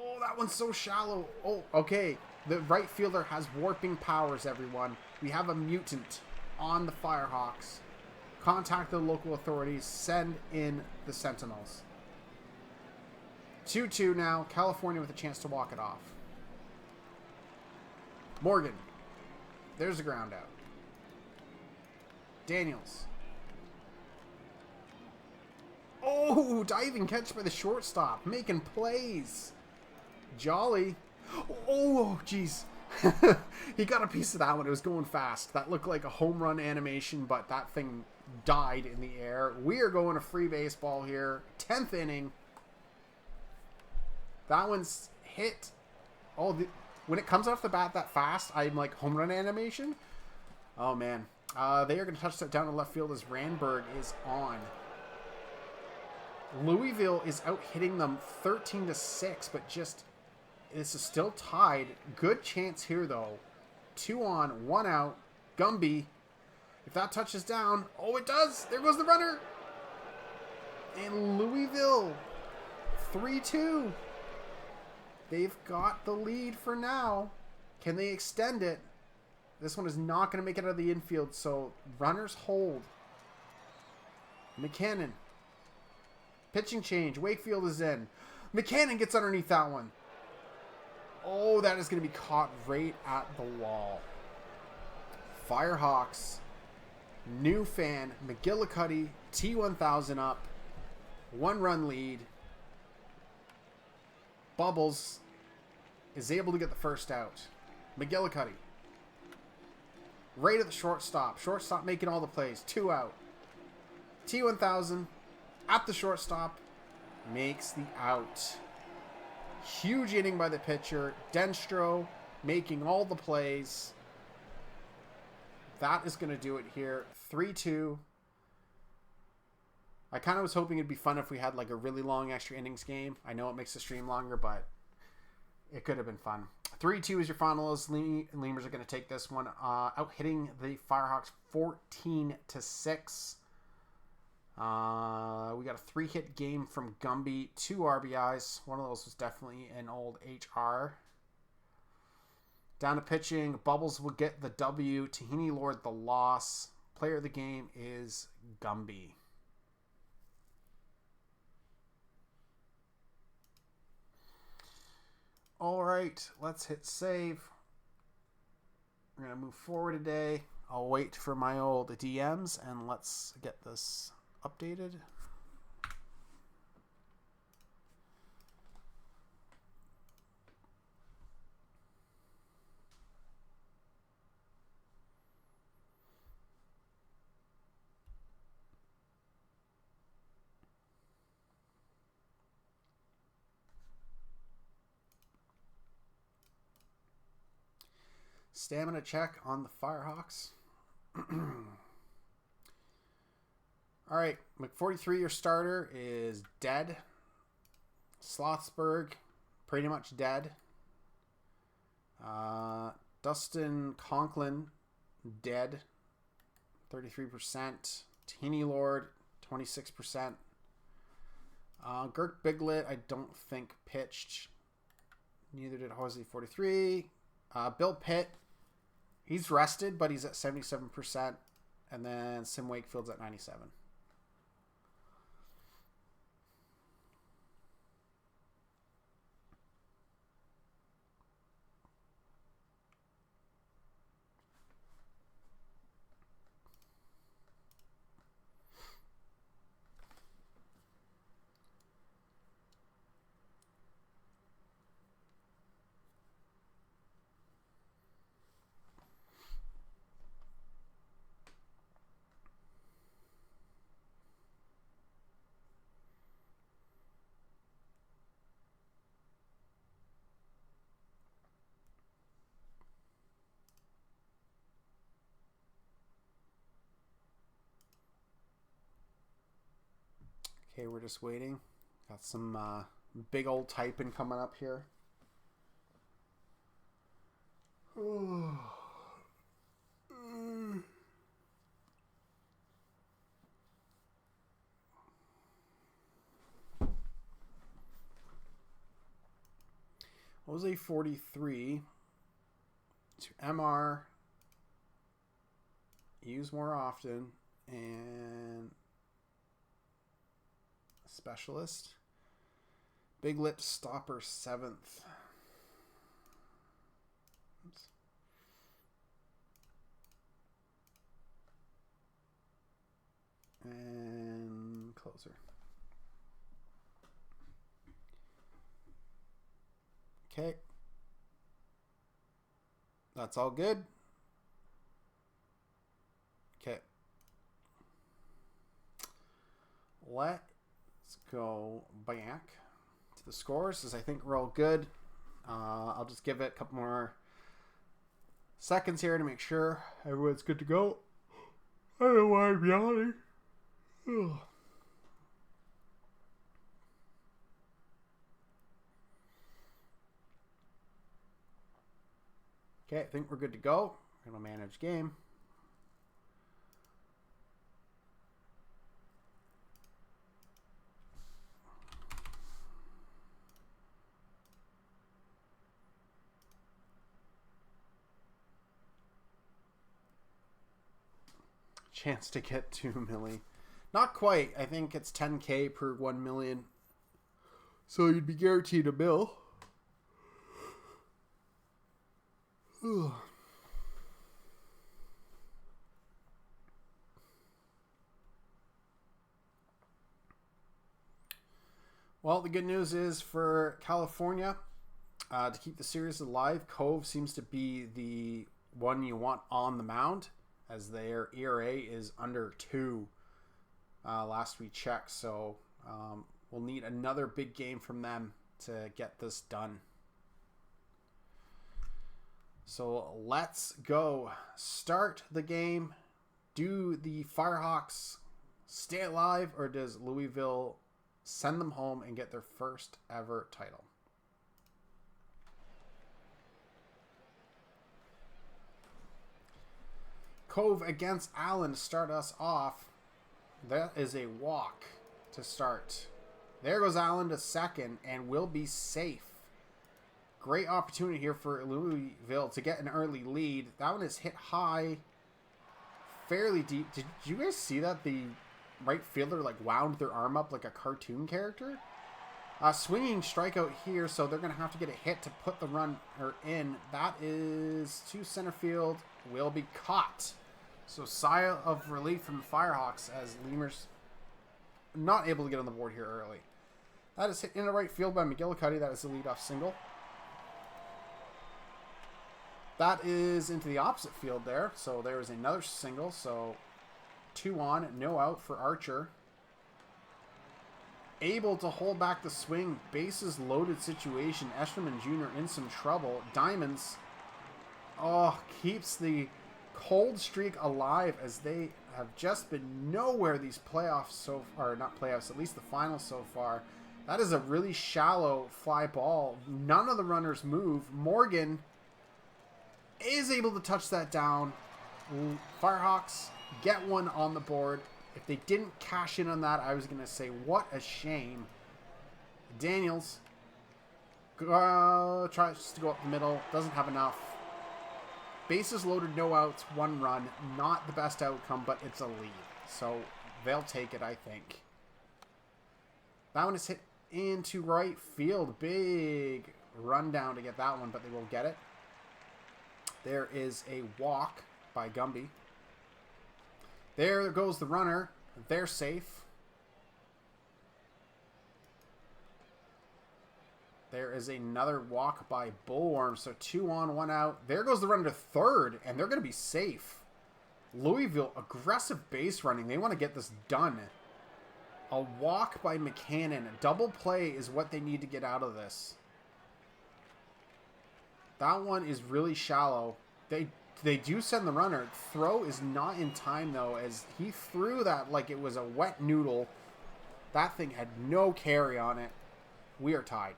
Oh, that one's so shallow. Oh, okay. The right fielder has warping powers, everyone. We have a mutant on the Firehawks. Contact the local authorities. Send in the Sentinels. 2-2 now. California with a chance to walk it off. Morgan. There's a ground out. Daniels. Oh, diving catch by the shortstop. Making plays. Jolly. Oh, jeez. He got a piece of that one. It was going fast. That looked like a home run animation, but that thing died in the air. We are going to free baseball here. 10th inning. That one's hit. Oh, when it comes off the bat that fast, I'm like, home run animation? Oh, man. They are going to touch that down to left field as Randberg is on. Louisville is out hitting them 13-6, but just... this is still tied. Good chance here, though. 2 on, 1 out. Gumby. If that touches down... oh, it does! There goes the runner! And Louisville. 3-2. They've got the lead for now. Can they extend it? This one is not going to make it out of the infield, so runners hold. McCannon. Pitching change. Wakefield is in. McCannon gets underneath that one. Oh, that is going to be caught right at the wall. Firehawks. New fan. McGillicuddy. T1000 up. 1-run lead. Bubbles is able to get the first out. McGillicuddy. Right at the shortstop. Shortstop making all the plays. 2 out. T1000 at the shortstop. Makes the out. Huge inning by the pitcher. Denstro making all the plays. That is going to do it here. 3-2. I kind of was hoping it'd be fun if we had like a really long extra innings game. I know it makes the stream longer, but it could have been fun. 3-2 is your final. Lemurs are going to take this one, out hitting the Firehawks 14-6. We got a 3-hit game from Gumby, 2 RBIs. One of those was definitely an old HR. Down to pitching, Bubbles will get the W. Tahini Lord the loss. Player of the game is Gumby. All right, let's hit save. We're going to move forward today. I'll wait for my old DMs and let's get this updated. Stamina check on the Firehawks. All right, McC43, your starter, is dead. Slothsburg, pretty much dead. Dustin Conklin, dead. 33%. Tahini Lord, 26%. Girk Biglet, I don't think pitched. Neither did S43. Bill Pitt, he's rested, but he's at 77%. And then Sim Wakefield's at 97%. Okay, we're just waiting. Got some big old typing coming up here. Jose 43 to MR, use more often, and specialist. Big Lip Stopper 7th. Oops. And closer. Okay. That's all good. Okay. Let's go back to the scores, as I think we're all good. I'll just give it a couple more seconds here to make sure everyone's good to go. I don't know why I'm yawning. Ugh. Okay, I think we're good to go. We're going to manage game. Chance to get 2 million. Not quite. I think it's 10K per 1 million. So you'd be guaranteed a bill. Ugh. Well, the good news is for California, to keep the series alive, Cove seems to be the one you want on the mound, as their ERA is under 2 last we checked. So we'll need another big game from them to get this done. So let's go start the game. Do the Firehawks stay alive, or does Louisville send them home and get their first ever title? Cove against Allen to start us off. That is a walk to start. There goes Allen to second and will be safe. Great opportunity here for Louisville to get an early lead. That one is hit high, fairly deep. Did you guys see that? The right fielder like wound their arm up like a cartoon character. Swinging strikeout here, so they're going to have to get a hit to put the runner in. That is to center field. Will be caught. So sigh of relief from the Firehawks as Lemurs not able to get on the board here early. That is hit into right field by McGillicuddy. That is the leadoff single. That is into the opposite field there. So there is another single. So 2 on, no out for Archer. Able to hold back the swing. Bases loaded situation. Esterman Jr. in some trouble. Diamonds keeps the cold streak alive as they have just been nowhere these playoffs so far. Not playoffs, at least the finals so far. That is a really shallow fly ball. None of the runners move. Morgan is able to touch that down. Firehawks get one on the board. If they didn't cash in on that, I was going to say, what a shame. Daniels tries to go up the middle. Doesn't have enough. Bases loaded, no outs, 1 run. Not the best outcome, but it's a lead. So they'll take it, I think. That one is hit into right field. Big run down to get that one, but they will get it. There is a walk by Gumby. There goes the runner. They're safe. There is another walk by Bullworm. So 2 on, 1 out. There goes the runner to third, and they're going to be safe. Louisville, aggressive base running. They want to get this done. A walk by McCannon. A double play is what they need to get out of this. That one is really shallow. They do send the runner. Throw is not in time, though, as he threw that like it was a wet noodle. That thing had no carry on it. We are tied.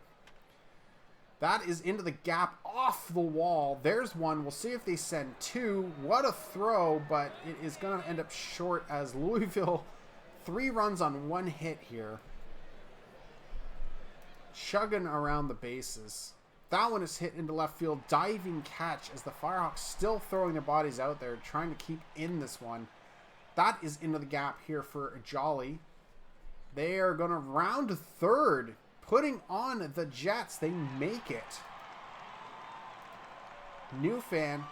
That is into the gap off the wall. There's one. We'll see if they send 2. What a throw, but it is going to end up short as Louisville 3 runs on 1 hit here. Chugging around the bases. That one is hit into left field. Diving catch as the Firehawks still throwing their bodies out there, trying to keep in this one. That is into the gap here for Jolly. They are going to round to third. Putting on the Jets. They make it. New fan.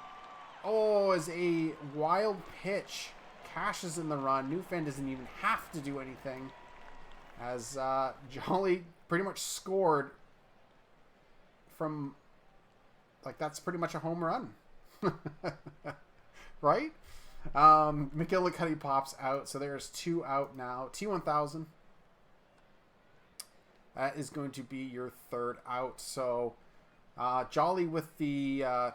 Is a wild pitch. Cashes in the run. New fan doesn't even have to do anything. As Jolly pretty much scored from, like, that's pretty much a home run. Right? McGillicuddy pops out. So there's 2 out now. T1000. That is going to be your 3rd out. So Jolly with the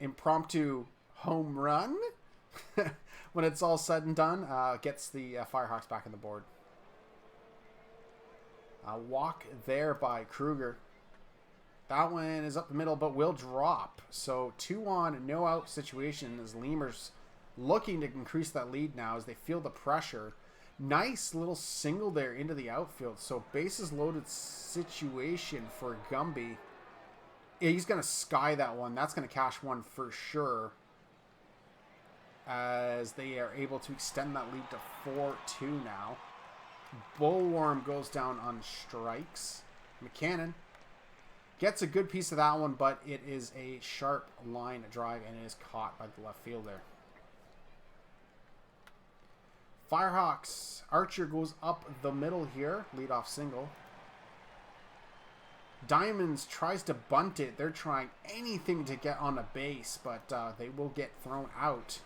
impromptu home run. When it's all said and done, gets the Firehawks back on the board. Walk there by Kruger. That one is up the middle, but will drop. So 2 on, no out situation as Lemurs looking to increase that lead now as they feel the pressure. Nice little single there into the outfield. So bases loaded situation for Gumby. Yeah, he's going to sky that one. That's going to cash one for sure. As they are able to extend that lead to 4-2 now. Bullworm goes down on strikes. McCannon gets a good piece of that one, but it is a sharp line drive and it is caught by the left fielder. Firehawks. Archer goes up the middle here. Leadoff single. Diamonds tries to bunt it. They're trying anything to get on a base, but they will get thrown out.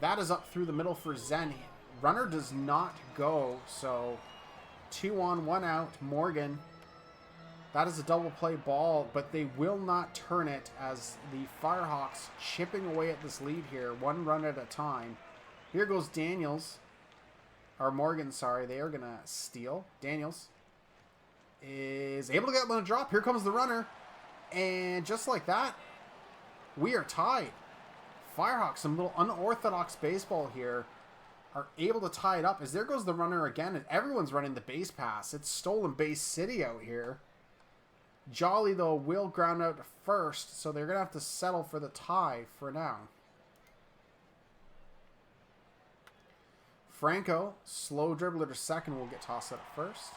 That is up through the middle for Zen. Runner does not go, so 2 on, 1 out. Morgan That is a double play ball, but they will not turn it as the Firehawks chipping away at this lead here, 1 run at a time. Here goes Daniels. Or Morgan, sorry. They are going to steal. Daniels is able to get one a drop. Here comes the runner. And just like that, we are tied. Firehawks, some little unorthodox baseball here, are able to tie it up. As there goes the runner again, and everyone's running the base pass. It's stolen base city out here. Jolly, though, will ground out to first, so they're going to have to settle for the tie for now. Franco, slow dribbler to second, will get tossed out at first.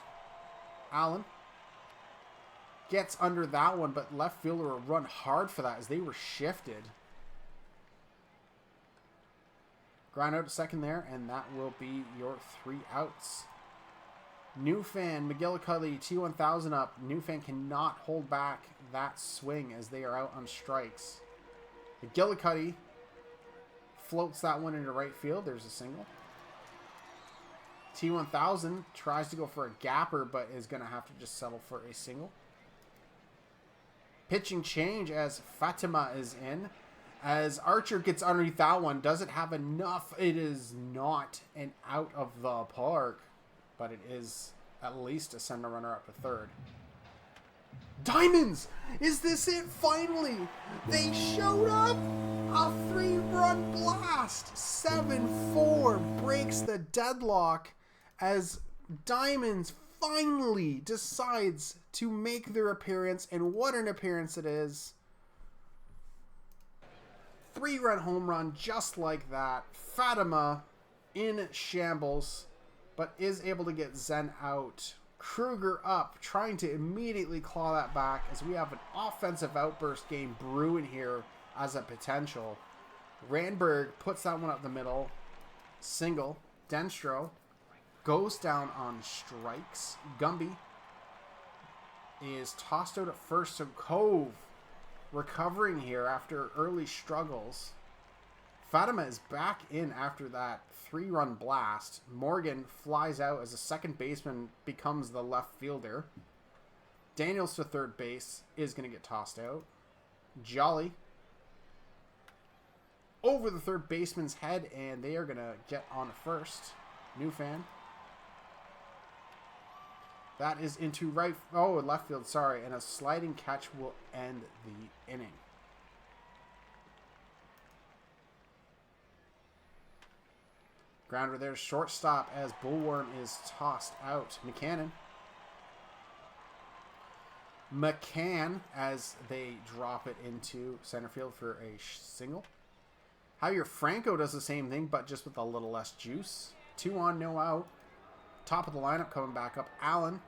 Allen gets under that one, but left fielder will run hard for that as they were shifted. Ground out to second there, and that will be your 3 outs. New fan, McGillicuddy, T1000 up. New fan cannot hold back that swing as they are out on strikes. McGillicuddy floats that one into right field. There's a single. T1000 tries to go for a gapper, but is going to have to just settle for a single. Pitching change as Fatima is in. As Archer gets underneath that one, does it have enough? It is not an out of the park, but it is at least a send a runner up to third. Diamonds! Is this it finally? They showed up! A 3-run blast! 7-4 breaks the deadlock as Diamonds finally decides to make their appearance, and what an appearance it is. 3-run home run just like that. Fatima in shambles, but is able to get Zen out. Kruger up, trying to immediately claw that back as we have an offensive outburst game brewing here as a potential. Randberg puts that one up the middle. Single. Denstro goes down on strikes. Gumby is tossed out at first, so Cove recovering here after early struggles. Fatima is back in after that 3-run blast. Morgan flies out as a second baseman becomes the left fielder. Daniels to third base is going to get tossed out. Jolly over the third baseman's head, and they are going to get on first. New fan. That is into left field, sorry. And a sliding catch will end the inning. Grounder there, shortstop as Bullworm is tossed out. McCann as they drop it into center field for a single. Javier Franco does the same thing, but just with a little less juice. 2 on, no out. Top of the lineup coming back up. Allen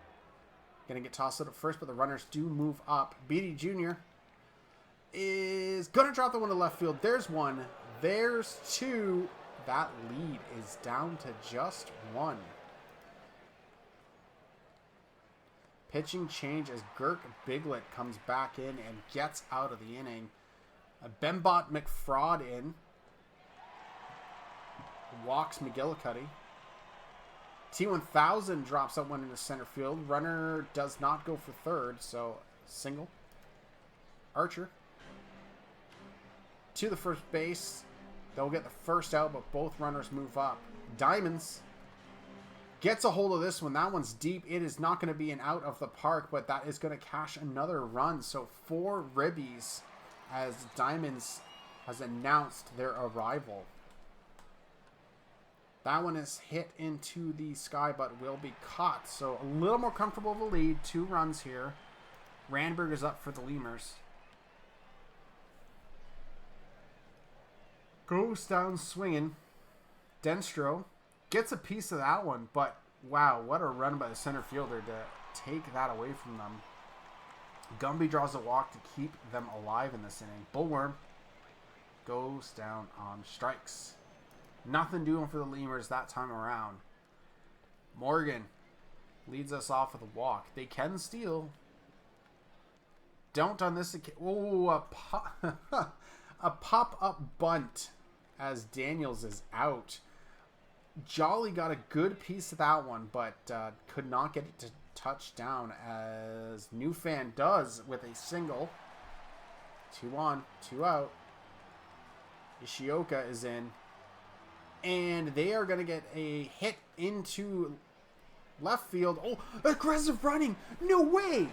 going to get tossed out at first, but the runners do move up. Beatty Jr. is going to drop the one to left field. There's one. There's 2. That lead is down to just 1. Pitching change as Girk Biglet comes back in and gets out of the inning. Bembot McFraud in. Walks McGillicuddy. T1000 drops that one into center field. Runner does not go for third, so single. Archer to the first base. They'll get the first out, but both runners move up. Diamonds gets a hold of this one. That one's deep. It is not going to be an out of the park, but that is going to cash another run. So 4 ribbies as Diamonds has announced their arrival. That one is hit into the sky, but will be caught. So a little more comfortable of a lead. 2 runs here. Randberg is up for the Lemurs. Goes down swinging. Denstro gets a piece of that one, but wow, what a run by the center fielder to take that away from them. Gumby draws a walk to keep them alive in this inning. Bullworm goes down on strikes. Nothing doing for the Lemurs that time around. Morgan leads us off with a walk. They can steal. Don't on this occasion. Oh, a pop-up bunt as Daniels is out. Jolly got a good piece of that one, but could not get it to touchdown as New Fan does with a single. 2 on, 2 out. Ishioka is in. And they are going to get a hit into left field. Oh, aggressive running. No way.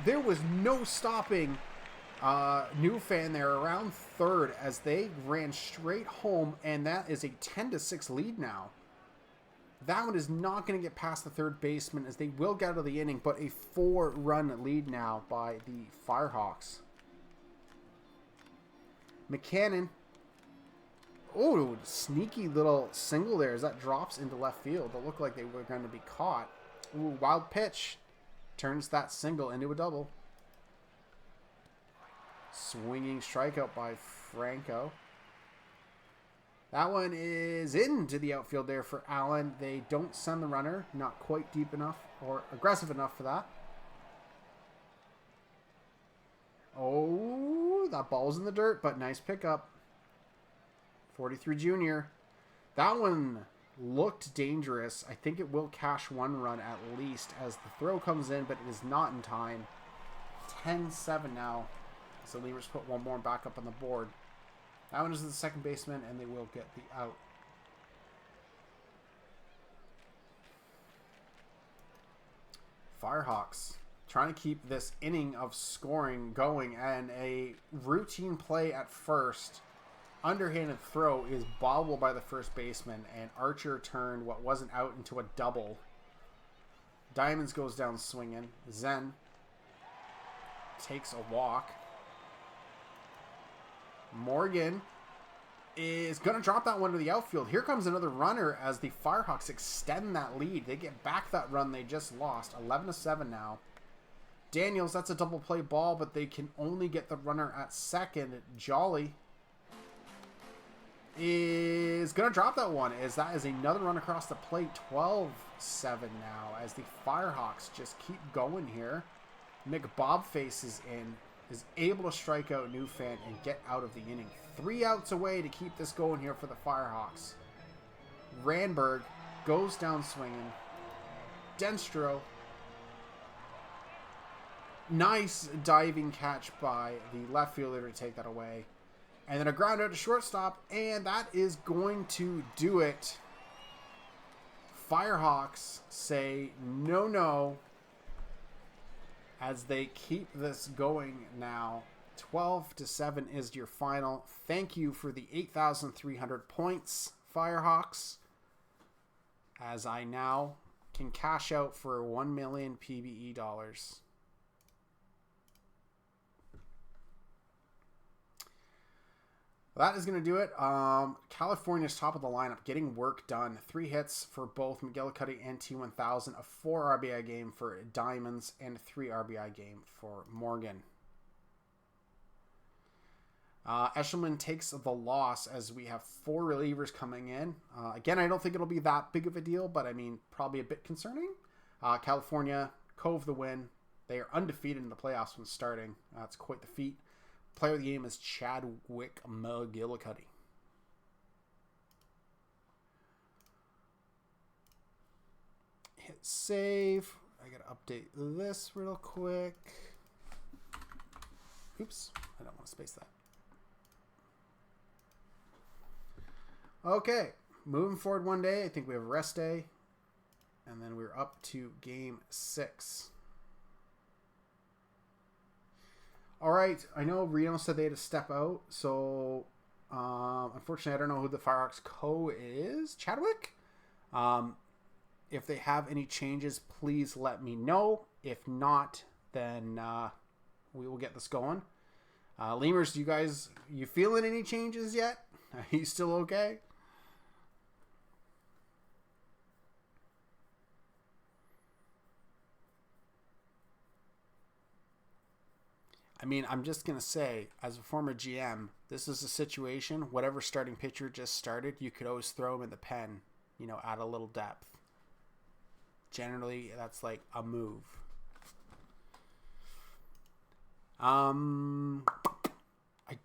There was no stopping New Fan there around third as they ran straight home. And that is a 10-6 lead now. That one is not going to get past the third baseman as they will get out of the inning. But a 4-run lead now by the Firehawks. McCannon. Oh, sneaky little single there as that drops into left field. It looked like they were going to be caught. Ooh, wild pitch. Turns that single into a double. Swinging strikeout by Franco. That one is into the outfield there for Allen. They don't send the runner. Not quite deep enough or aggressive enough for that. Oh, that ball's in the dirt, but nice pickup. 43 Junior. That one looked dangerous. I think it will cash 1 run at least as the throw comes in, but it is not in time. 10-7 now. So Lemurs put one more back up on the board. That one is the second baseman, and they will get the out. Firehawks trying to keep this inning of scoring going, and a routine play at first. Underhanded throw is bobbled by the first baseman, and Archer turned what wasn't out into a double. Diamonds goes down swinging. Zen takes a walk. Morgan is going to drop that one to the outfield. Here comes another runner as the Firehawks extend that lead. They get back that run they just lost. 11-7 now. Daniels, that's a double play ball, but they can only get the runner at second. Jolly is going to drop that one as that is another run across the plate. 12-7 now as the Firehawks just keep going here. McBobface is able to strike out New Fan and get out of the inning. 3 outs away to keep this going here for the Firehawks. Randberg goes down swinging. Denstro. Nice diving catch by the left fielder to take that away. And then a ground out to shortstop, and that is going to do it. Firehawks say no as they keep this going now. 12-7 is your final. Thank you for the 8,300 points, Firehawks, as I now can cash out for 1 million PBE dollars. That is going to do it. California's top of the lineup, getting work done. 3 hits for both McGillicuddy and T1000. A 4 RBI game for Diamonds and 3 RBI game for Morgan. Eshelman takes the loss as we have 4 relievers coming in. Again, I don't think it'll be that big of a deal, but I mean, probably a bit concerning. California, Cove the win. They are undefeated in the playoffs when starting. That's quite the feat. Player of the game is Chadwick McGillicuddy. Hit save. I gotta update this real quick. Oops, I don't want to space that. Okay, moving forward one day. I think we have a rest day. And then we're up to game 6. All right, I know Reno said they had to step out, so unfortunately I don't know who the Firehawks co is. Chadwick? If they have any changes, please let me know. If not, then we will get this going. Lemurs, you feeling any changes yet? Are you still okay? I mean, I'm just going to say, as a former GM, this is a situation, whatever starting pitcher just started, you could always throw him in the pen, add a little depth. Generally, that's like a move. I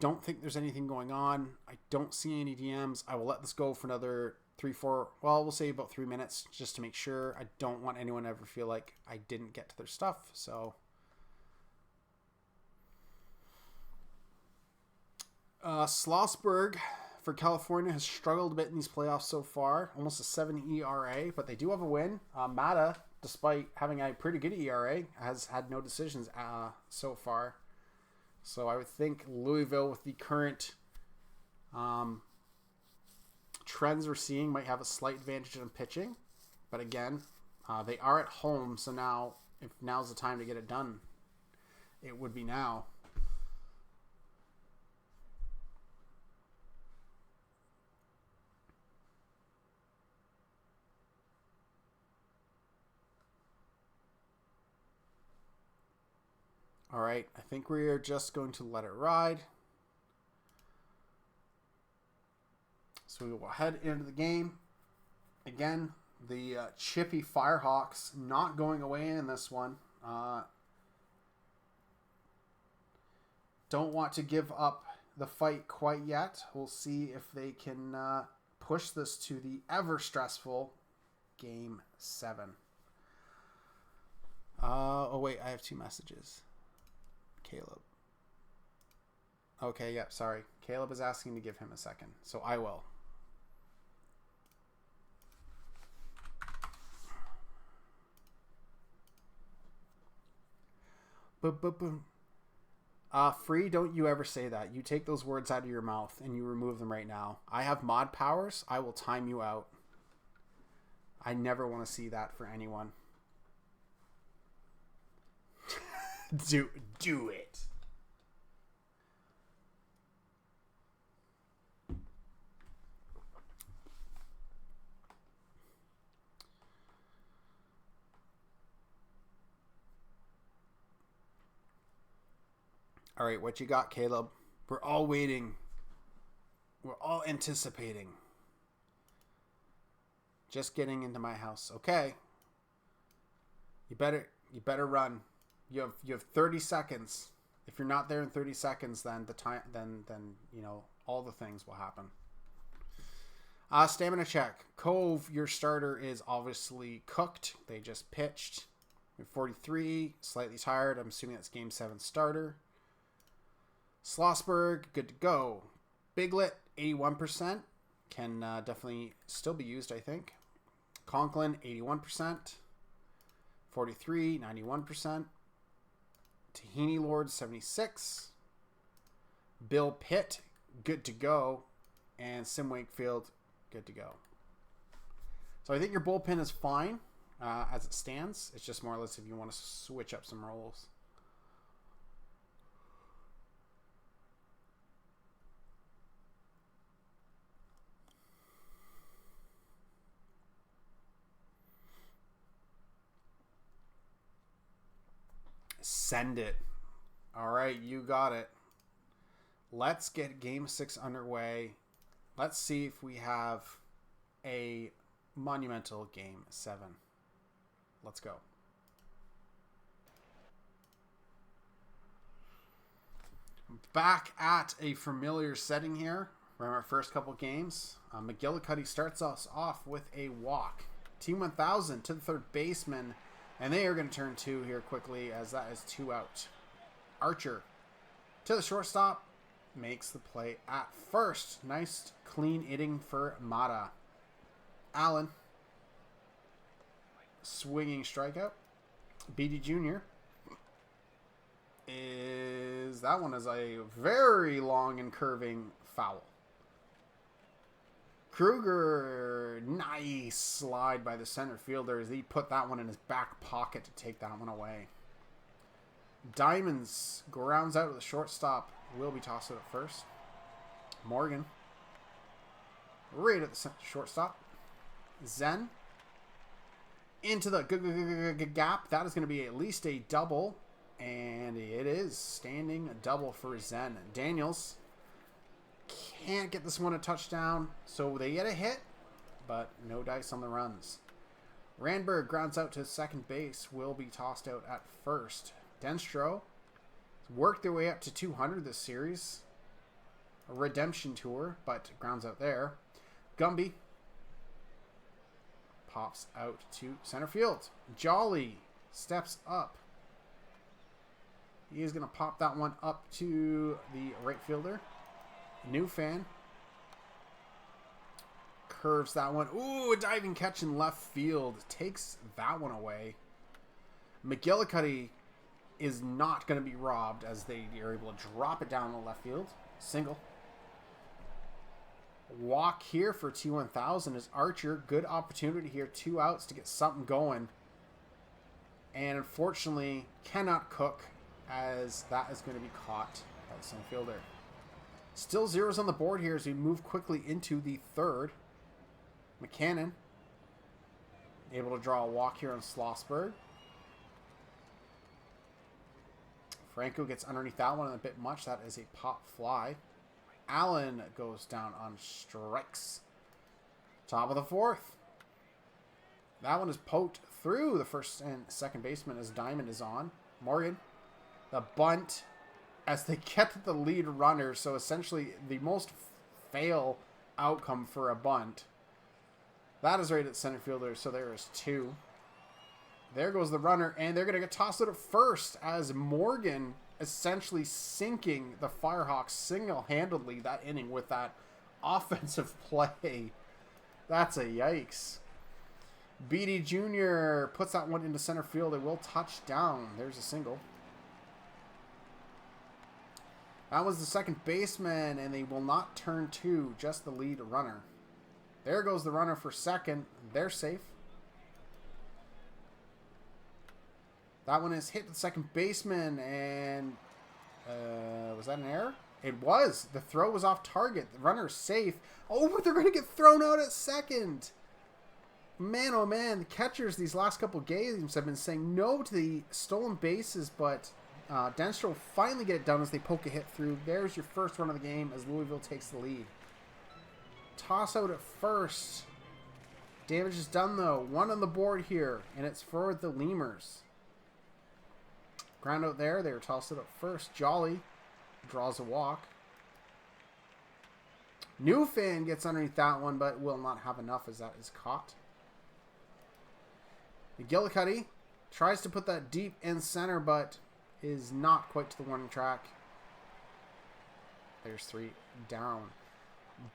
don't think there's anything going on. I don't see any DMs. I will let this go for another 3, 4, well, we'll say about 3 minutes just to make sure. I don't want anyone to ever feel like I didn't get to their stuff. So Schlossberg for California has struggled a bit in these playoffs so far. Almost a 7 ERA, but they do have a win. Mata, despite having a pretty good ERA, has had no decisions so far. So I would think Louisville, with the current trends we're seeing, might have a slight advantage in pitching. But again, they are at home, so now, if now's the time to get it done, it would be now. All right, I think we are just going to let it ride. So we will head into the game. Again, the chippy Firehawks not going away in this one. Don't want to give up the fight quite yet. We'll see if they can push this to the ever-stressful Game 7. Oh, wait, I have 2 messages. Caleb. Okay, yep, sorry. Caleb is asking to give him a second, so I will. Boom. Free, don't you ever say that. You take those words out of your mouth and you remove them right now. I have mod powers. I will time you out. I never want to see that for anyone. Do it. All right, what you got, Caleb? We're all waiting. We're all anticipating. Just getting into my house. Okay. You better run. You have 30 seconds. If you're not there in 30 seconds, then you know, all the things will happen. Stamina check. Cove, your starter is obviously cooked. They just pitched. 43, slightly tired. I'm assuming that's Game 7 starter. Schlossberg, good to go. Biglet, 81%. Can definitely still be used, I think. Conklin, 81%. 43, 91%. Tahini Lord, 76. Bill Pitt, good to go. And Sim Wakefield, good to go. So I think your bullpen is fine as it stands. It's just more or less if you want to switch up some roles. Send it. All right, you got it. Let's get Game 6 underway. Let's see if we have a monumental Game 7. Let's go. Back at a familiar setting here from our first couple games. McGillicuddy starts us off with a walk. Team 1000 to the third baseman. And they are going to turn 2 here quickly as that is 2 out. Archer to the shortstop. Makes the play at first. Nice clean hitting for Mata. Allen. Swinging strikeout. BD Jr. That one is a very long and curving foul. Kruger, nice slide by the center fielder as he put that one in his back pocket to take that one away. Diamonds grounds out to the shortstop. Will be tossed out at first. Morgan, right at the shortstop. Zen into the gap. That is going to be at least a double, and it is standing double for Zen. Daniels can't get this one a touchdown, so they get a hit, but no dice on the runs. Randberg grounds out to second base, will be tossed out at first. Denstro worked their way up to 200 this series. A redemption tour, but grounds out there. Gumby pops out to center field. Jolly steps up. He is going to pop that one up to the right fielder. New fan. Curves that one. Ooh, a diving catch in left field. Takes that one away. McGillicuddy is not going to be robbed as they are able to drop it down the left field. Single. Walk here for T1000 is Archer. Good opportunity here. 2 outs to get something going. And unfortunately, cannot cook as that is going to be caught by the center fielder. Still zeros on the board here as we move quickly into the third. McCannon able to draw a walk here on Schlossberg. Franco gets underneath that one a bit much. That is a pop fly. Allen goes down on strikes. Top of the fourth. That one is poked through the first and second baseman as Diamond is on. Morgan, the bunt as they get the lead runner. So essentially the most fail outcome for a bunt. That is right at center fielder. So there is 2. There goes the runner, and they're going to get tossed out at first as Morgan essentially sinking the Firehawks single-handedly that inning with that offensive play. That's a yikes. Beatty Jr. puts that one into center field. It will touch down. There's a single. That was the second baseman, and they will not turn 2, just the lead runner. There goes the runner for second. They're safe. That one is hit the second baseman, and was that an error? It was. The throw was off target. The runner is safe. Oh, but they're going to get thrown out at second. Man, oh man, the catchers these last couple games have been saying no to the stolen bases, but Denstro will finally get it done as they poke a hit through. There's your first run of the game as Louisville takes the lead. Toss out at first. Damage is done, though. 1 on the board here, and it's for the Lemurs. Ground out there. They were tossed it up first. Jolly draws a walk. New fan gets underneath that one, but will not have enough as that is caught. McGillicuddy tries to put that deep in center, but is not quite to the warning track. There's 3 down.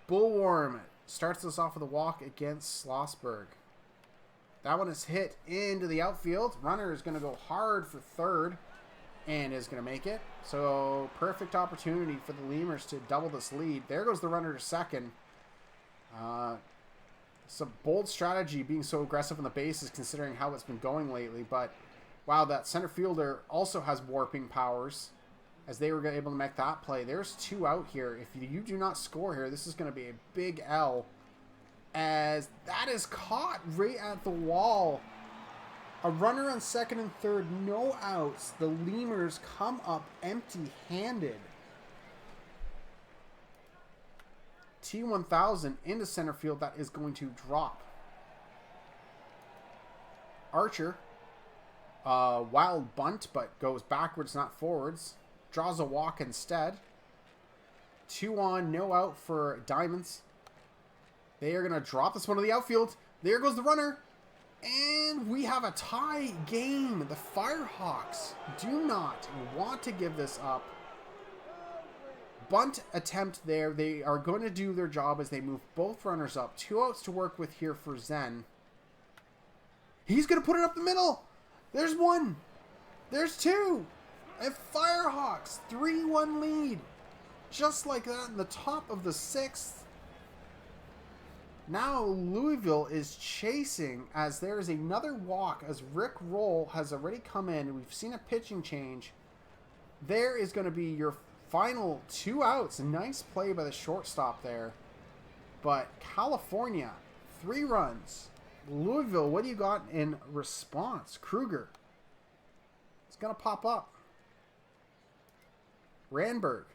Bullworm starts us off with a walk against Schlossberg. That one is hit into the outfield. Runner is going to go hard for third and is going to make it. So perfect opportunity for the Lemurs to double this lead. There goes the runner to second. Some bold strategy being so aggressive on the bases considering how it's been going lately. But wow, that center fielder also has warping powers as they were able to make that play. There's 2 out here. If you do not score here, this is going to be a big L as that is caught right at the wall. A runner on second and third, no outs. The Lemurs come up empty-handed. T1000 into center field. That is going to drop. Archer, wild bunt, but goes backwards, not forwards. Draws a walk instead. 2 on, no out for Diamonds. They are going to drop this one to the outfield. There goes the runner. And we have a tie game. The Firehawks do not want to give this up. Bunt attempt there. They are going to do their job as they move both runners up. 2 outs to work with here for Zen. He's going to put it up the middle. There's 1. There's 2. And Firehawks 3-1 lead. Just like that in the top of the 6th. Now Louisville is chasing as there is another walk as Rick Roll has already come in. We've seen a pitching change. There is going to be your final 2 outs. A nice play by the shortstop there. But California, 3 runs. Louisville, what do you got in response? Kruger. It's going to pop up. Ranberg.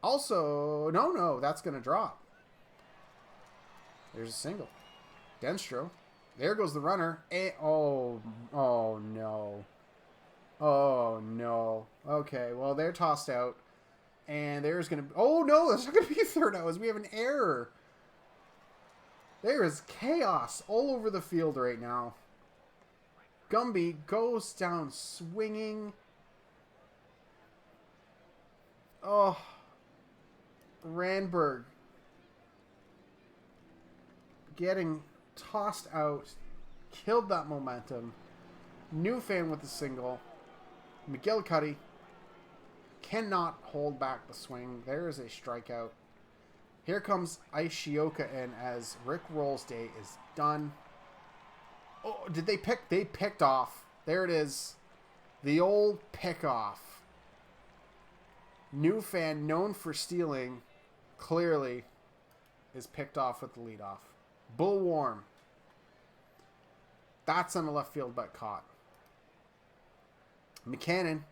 Also, no, that's going to drop. There's a single. Denstro. There goes the runner. Oh no. Oh no. Okay, well, they're tossed out. And there's going to be... Oh no, there's not going to be a third out as we have an error. There is chaos all over the field right now. Gumby goes down swinging. Oh. Randberg getting tossed out. Killed that momentum. New fan with the single. McGillicuddy cannot hold back the swing. There is a strikeout. Here comes Ishioka in as Rick Roll's day is done. Oh, did they pick? They picked off. There it is. The old pick-off. New fan known for stealing clearly is picked off with the leadoff. Bull Warm. That's on the left field but caught. McCannon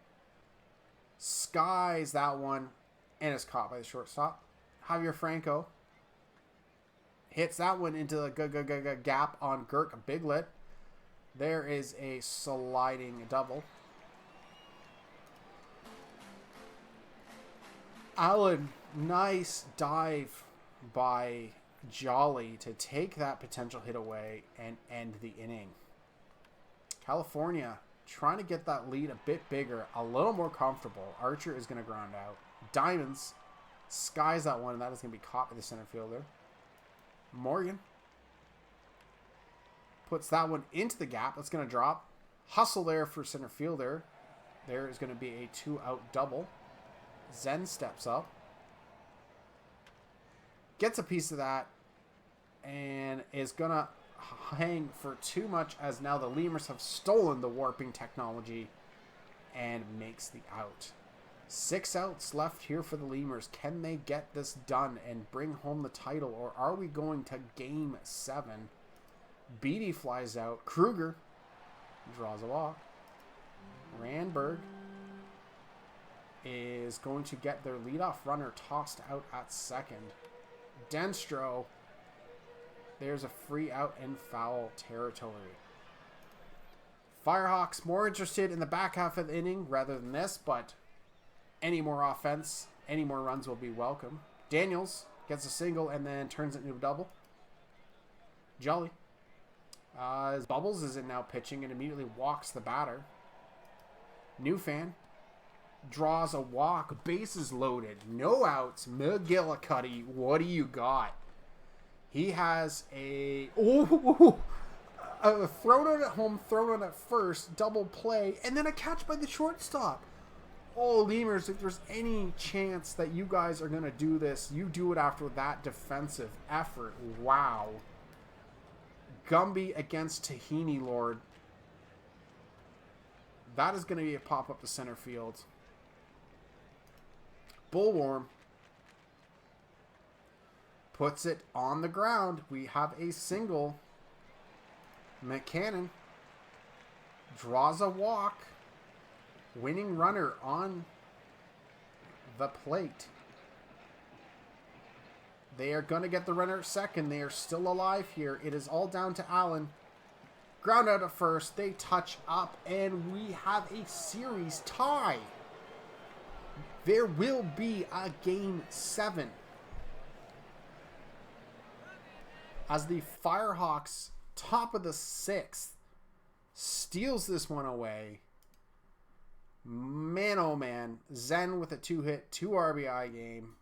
skies that one and is caught by the shortstop. Javier Franco hits that one into the gap on Girk Biglet. There is a sliding double. Allen, nice dive by Jolly to take that potential hit away and end the inning. California trying to get that lead a bit bigger, a little more comfortable. Archer is going to ground out. Diamonds skies that one, and that is going to be caught by the center fielder. Morgan puts that one into the gap. That's going to drop. Hustle there for center fielder. There is going to be a 2-out double. Zen steps up. Gets a piece of that. And is going to hang for too much as now the Lemurs have stolen the warping technology and makes the out. 6 outs left here for the Lemurs. Can they get this done and bring home the title, or are we going to game 7? Beatty flies out. Kruger draws a walk. Randberg is going to get their leadoff runner tossed out at second. Denstro, there's a free out in foul territory. Firehawks more interested in the back half of the inning rather than this, but any more offense, any more runs will be welcome. Daniels gets a single and then turns it into a double. Jolly. As Bubbles is in now pitching and immediately walks the batter. New fan draws a walk. Bases loaded. No outs. McGillicuddy, what do you got? He has a thrown out at home, thrown out at first, double play, and then a catch by the shortstop. Oh, Lemurs, if there's any chance that you guys are going to do this, you do it after that defensive effort. Wow. Gumby against Tahini Lord. That is going to be a pop-up to center field. Bullworm puts it on the ground. We have a single. McCannon draws a walk. Winning runner on the plate. They are going to get the runner at second. They are still alive here. It is all down to Allen. Ground out at first. They touch up, and we have a series tie. There will be a game 7. As the Firehawks, top of the 6th, steals this one away. Man, oh man. Zen with a 2-hit, 2 RBI game.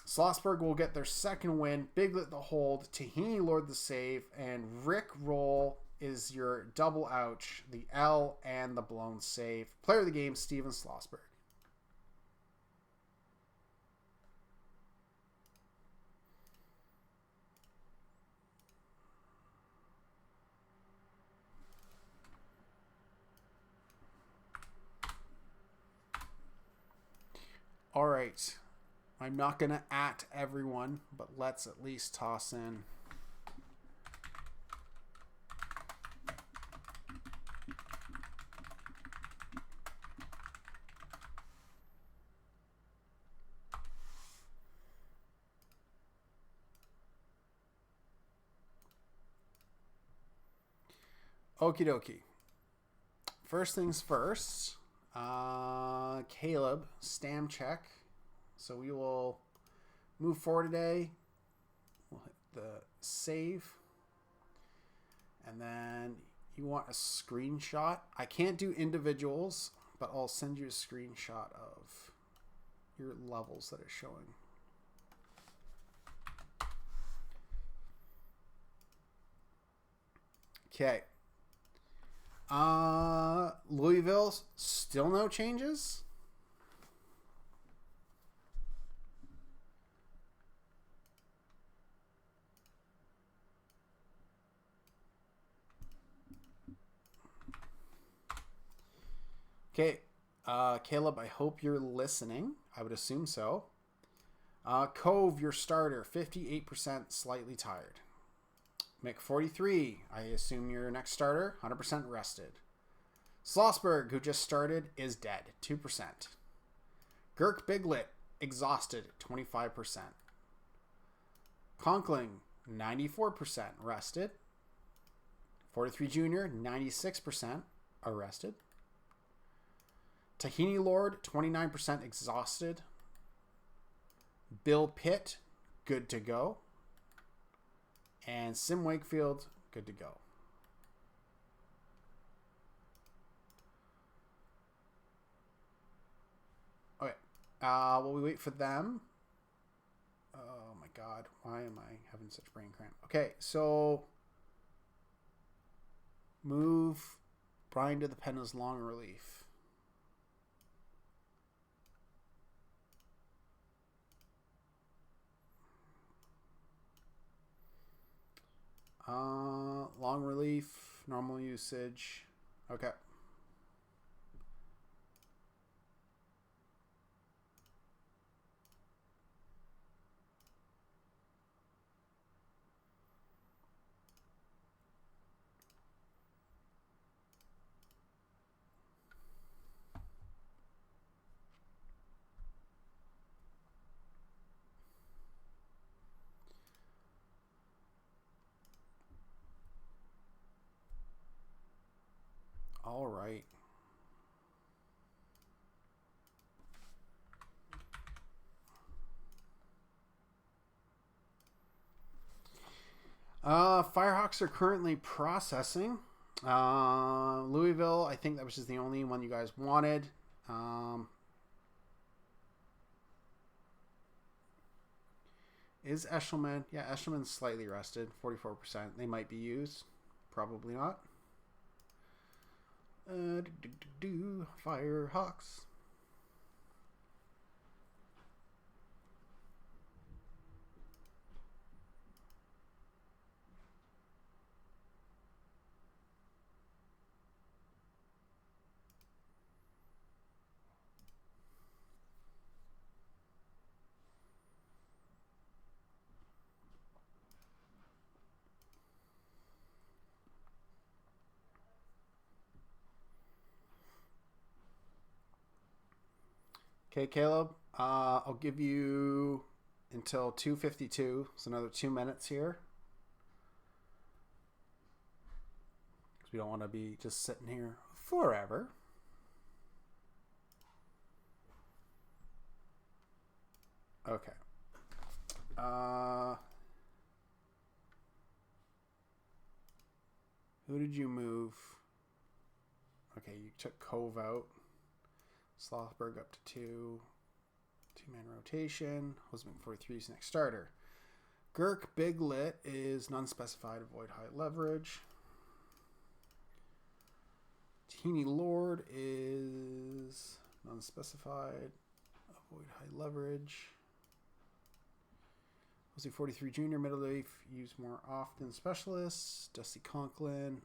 Schlossberg will get their second win. Biglet the hold. Tahini Lord the save. And Rick Roll is your double ouch. The L and the blown save. Player of the game, Steven Schlossberg. All right. I'm not going to at everyone, but let's at least toss in. Okie dokie. First things first. Caleb Stamcheck. So we will move forward today. the save. And then you want a screenshot. I can't do individuals, but I'll send you a screenshot of your levels that are showing. Okay. Louisville, still no changes. Okay, Caleb, I hope you're listening. I would assume so. Cove, your starter, 58%, slightly tired. Mick 43, I assume your next starter, 100% rested. Schlossberg, who just started, is dead, 2%. Girk Biglet, exhausted, 25%. Conkling, 94% rested. 43 Jr., 96% arrested. Tahini Lord, 29% exhausted. Bill Pitt, good to go. And Sim Wakefield, good to go. Okay. While we wait for them. Oh my God. Why am I having such brain cramp? Okay, so move Brian to the pen as long relief. Long relief, normal usage. Okay. All right. Firehawks are currently processing. Louisville, I think that was just the only one you guys wanted. Is Eshelman? Yeah, Eshelman's slightly rested, 44%. They might be used. Probably not. Firehawks. Okay, Caleb, I'll give you until 2:52, so another 2 minutes here. Because we don't want to be just sitting here forever. Okay. Who did you move? Okay, you took Cove out. Schlossberg up to 2. 2-man rotation. Hosman 43 is next starter. Girk Biglet is non-specified. Avoid high leverage. Tahini Lord is non-specified. Avoid high leverage. Jose 43 Jr. Middle relief. Use more often. Specialists. Dusty Conklin.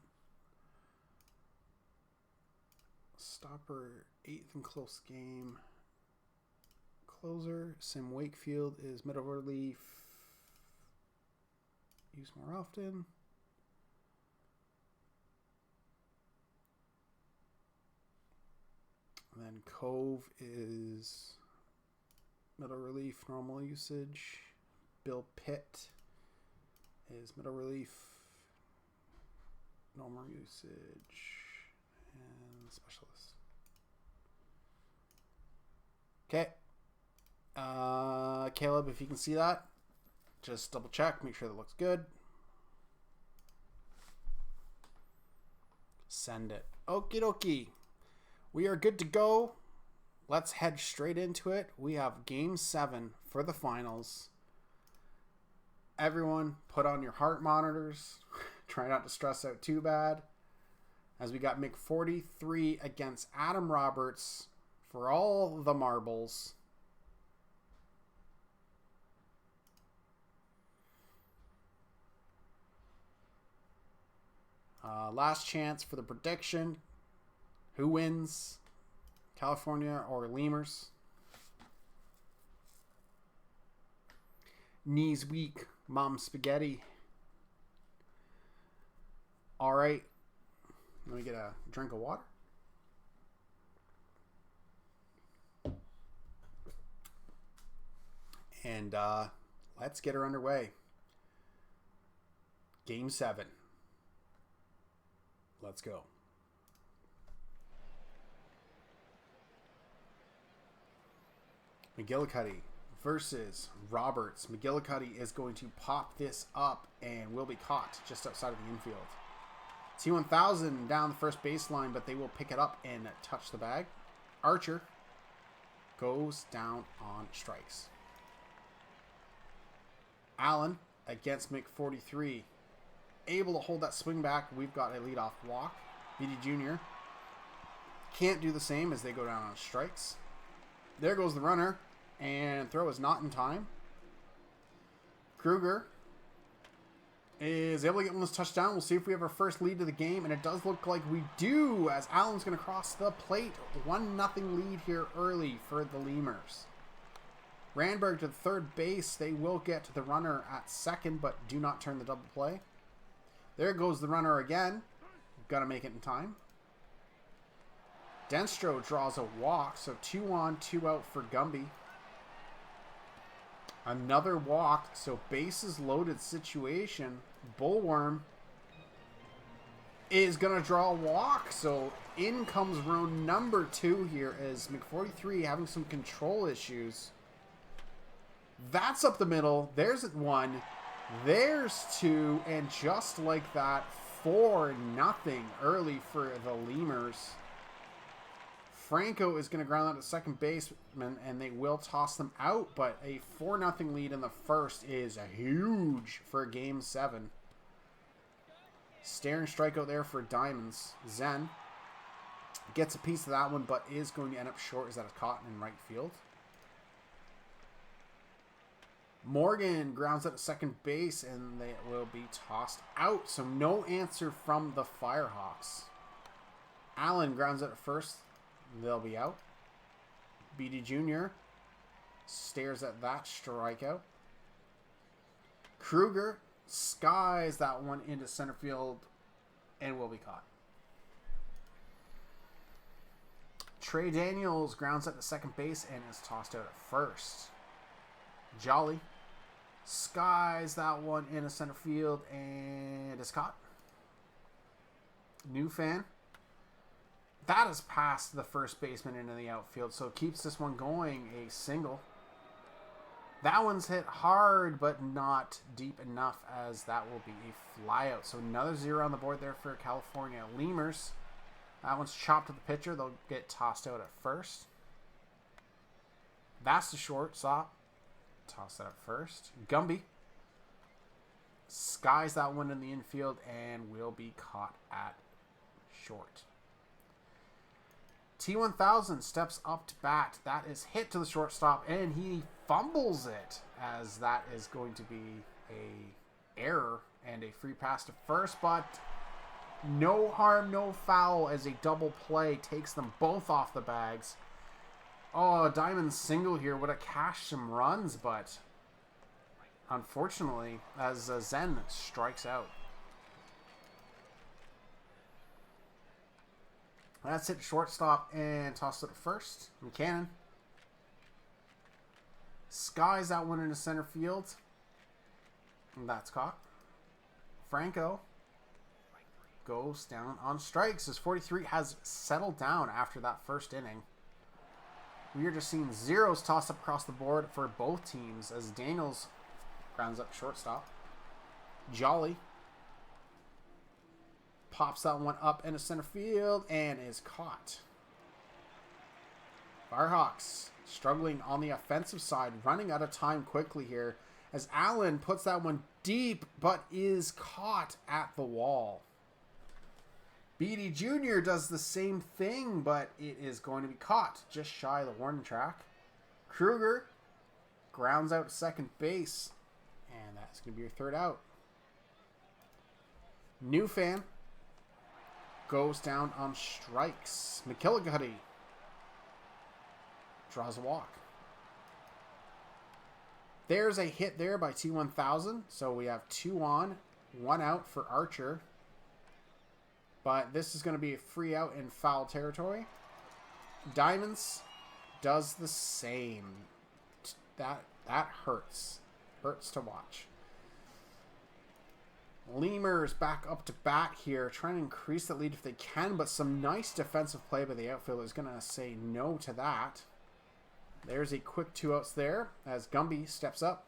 Stopper 8th in close game. Closer. Sim Wakefield is middle relief. Use more often. And then Cove is middle relief, normal usage. Bill Pitt is middle relief, normal usage, and specialist. Okay. Caleb, if you can see that, Just double check, make sure that looks good. Send it. Okie dokie. We are good to go. Let's head straight into it. We have Game 7 for the finals. Everyone, put on your heart monitors. Try not to stress out too bad. As we got S43 against Adam Roberts for all the marbles. Last chance for the prediction. Who wins? California or Lemurs? Knees weak. Mom spaghetti. All right. Let me get a drink of water. And let's get her underway. Game 7. Let's go. McGillicuddy versus Roberts. McGillicuddy is going to pop this up and will be caught just outside of the infield. T1000 down the first baseline, but they will pick it up and touch the bag. Archer goes down on strikes. Allen against S43. Able to hold that swing back. We've got a leadoff walk. BD Jr. can't do the same as they go down on strikes. There goes the runner. And throw is not in time. Kruger is able to get one of this touchdown. We'll see if we have our first lead of the game. And it does look like we do, as Allen's going to cross the plate. 1-0 lead here early for the Lemurs. Randberg to the third base. They will get the runner at second, but do not turn the double play. There goes the runner again. Got to make it in time. Denstro draws a walk, so 2 on, 2 out for Gumby. Another walk, so bases loaded situation. Bullworm is going to draw a walk, so in comes row number 2 here as S43 having some control issues. That's up the middle. There's 1. There's 2, and just like that, 4-0 early for the Lemurs. Franco is going to ground out to second baseman, and they will toss them out, but a 4-0 lead in the first is huge for Game 7. Staring strikeout there for Diamonds. Zen gets a piece of that one, but is going to end up short as that is caught in right field. Morgan grounds out at second base, and they will be tossed out. So no answer from the Firehawks. Allen grounds out at first. They'll be out. BD Jr. stares at that strikeout. Kruger skies that one into center field and will be caught. Trey Daniels grounds out to second base and is tossed out at first. Jolly skies that one into center field and is caught. New fan. That is past the first baseman into the outfield, so it keeps this one going, a single. That one's hit hard, but not deep enough, as that will be a flyout. So another 0 on the board there for California Lemurs. That one's chopped to the pitcher. They'll get tossed out at first. That's the shortstop. Toss that at first. Gumby skies that one in the infield and will be caught at short. T1000 steps up to bat. That is hit to the shortstop, and he fumbles it, as that is going to be a error and a free pass to first, but no harm, no foul, as a double play takes them both off the bags. Oh, Diamond single here would have cashed some runs, but unfortunately, as Zen strikes out. That's it, shortstop, and toss it to first. Buchanan skies that one into center field. And that's caught. Franco goes down on strikes as S43 has settled down after that first inning. We are just seeing zeros tossed up across the board for both teams as Daniels Grounds up shortstop. Jolly pops that one up into center field and is caught. Firehawks struggling on the offensive side, running out of time quickly here as Allen puts that one deep but is caught at the wall. Beatty Jr. does the same thing, but it is going to be caught just shy of the warning track. Kruger grounds out second base, and that's going to be your third out. New fan goes down on strikes. McGillicuddy draws a walk. There's a hit there by T1000, so we have 2 on, 1 out for Archer. But this is going to be a free out in foul territory. Diamonds does the same. That hurts. Hurts to watch. Lemurs back up to bat here, trying to increase the lead if they can, but some nice defensive play by the outfielder is going to say no to that. There's a quick 2 outs there as Gumby steps up.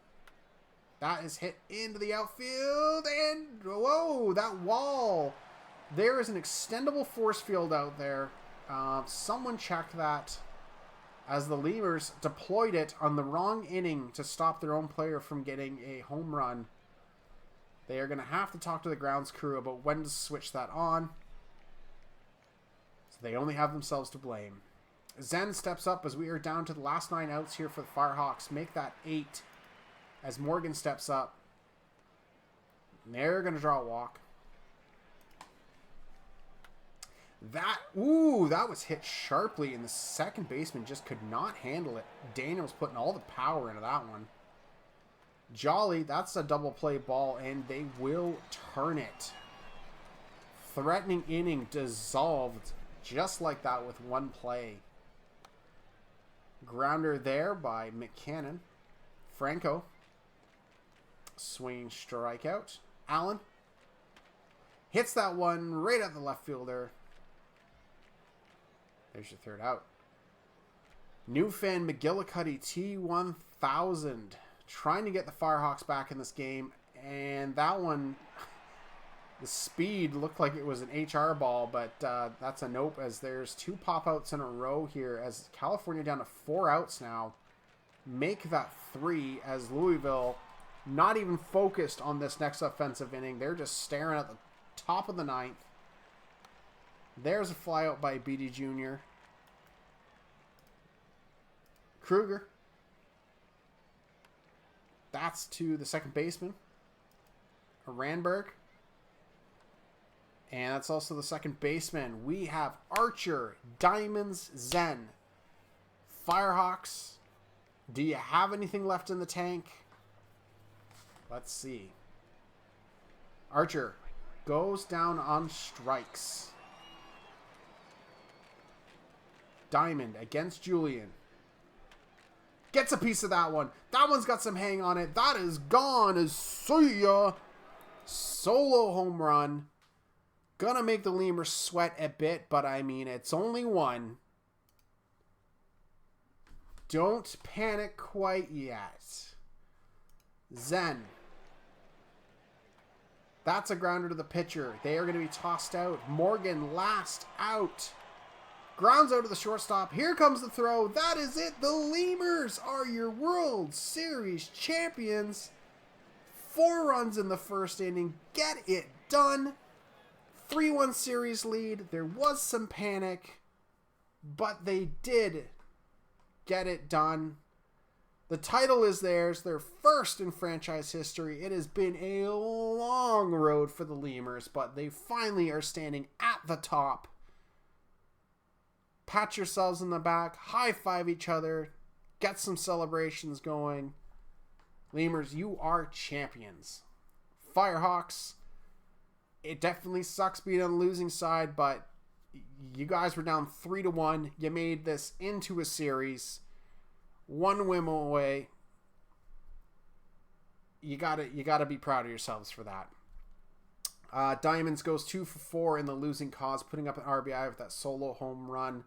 That is hit into the outfield, and whoa, that wall. There is an extendable force field out there. Someone checked that as the Lemurs deployed it on the wrong inning to stop their own player from getting a home run. They are going to have to talk to the grounds crew about when to switch that on. So they only have themselves to blame. Zen steps up as we are down to the last 9 outs here for the Firehawks. Make that 8 as Morgan steps up. And they're going to draw a walk. That was hit sharply, and the second baseman just could not handle it. Daniel was putting all the power into that one. Jolly, that's a double play ball, and they will turn it. Threatening inning dissolved just like that with 1 play. Grounder there by McCannon. Franco. Swinging strikeout. Allen hits that one right at the left fielder. There's your third out. New fan McGillicuddy T1000 trying to get the Firehawks back in this game, and that one, the speed looked like it was an HR ball, but that's a nope as there's 2 pop-outs in a row here as California down to 4 outs now. Make that 3 as Louisville not even focused on this next offensive inning. They're just staring at the top of the 9th. There's a flyout by Beatty Jr. Kruger. That's to the second baseman. Randberg. And that's also the second baseman. We have Archer, Diamonds, Zen. Firehawks. Do you have anything left in the tank? Let's see. Archer goes down on strikes. Diamond against Julian. Gets a piece of that one. That one's got some hang on it. That is gone. As see ya. Solo home run. Gonna make the Lemurs sweat a bit, but I mean, it's only 1. Don't panic quite yet. Zen. That's a grounder to the pitcher. They are going to be tossed out. Morgan last out. Grounds out to the shortstop. Here comes the throw. That is it. The Lemurs are your World Series champions. 4 runs in the first inning. Get it done. 3-1 series lead. There was some panic, but they did get it done. The title is theirs. Their first in franchise history. It has been a long road for the Lemurs, but they finally are standing at the top. Pat yourselves in the back. High-five each other. Get some celebrations going. Lemurs, you are champions. Firehawks, it definitely sucks being on the losing side, but you guys were down 3-1. You made this into a series. 1 win away. You gotta be proud of yourselves for that. Diamonds goes 2 for 4 in the losing cause, putting up an RBI with that solo home run.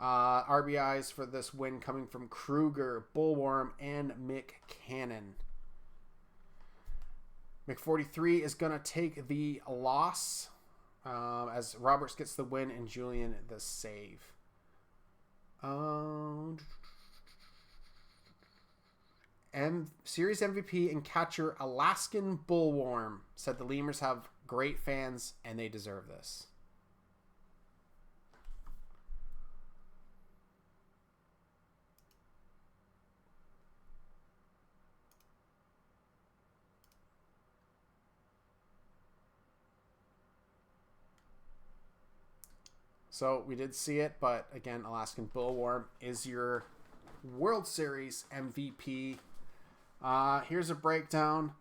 RBIs for this win coming from Kruger, Bullworm, and McCannon. Mc43 is going to take the loss as Roberts gets the win and Julian the save. Series MVP and catcher Alaskan Bullworm said the Lemurs have great fans and they deserve this. So we did see it, but again, Alaskan Bullworm is your World Series MVP. Here's a breakdown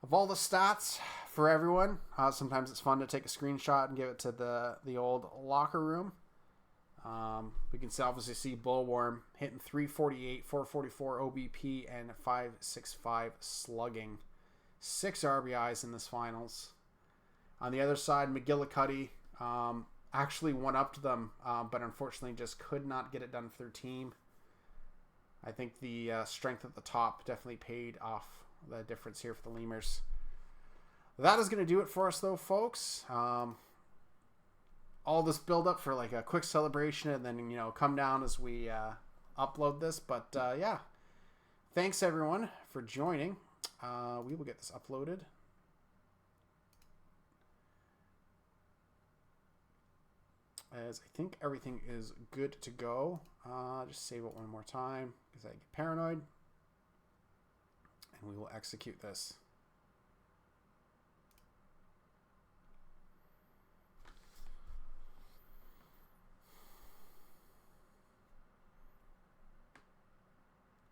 of all the stats for everyone. Sometimes it's fun to take a screenshot and give it to the old locker room. We can obviously see Bullworm hitting 348, 444 OBP, and 565 slugging. 6 RBIs in this finals. On the other side, McGillicuddy actually one-upped them, but unfortunately just could not get it done for their team. I think the strength at the top definitely paid off the difference here for the Lemurs. That is going to do it for us, though, folks. All this build-up for like a quick celebration and then, come down as we upload this. But, yeah, thanks, everyone, for joining. We will get this uploaded. As I think everything is good to go. Just save it one more time because I get paranoid. And we will execute this.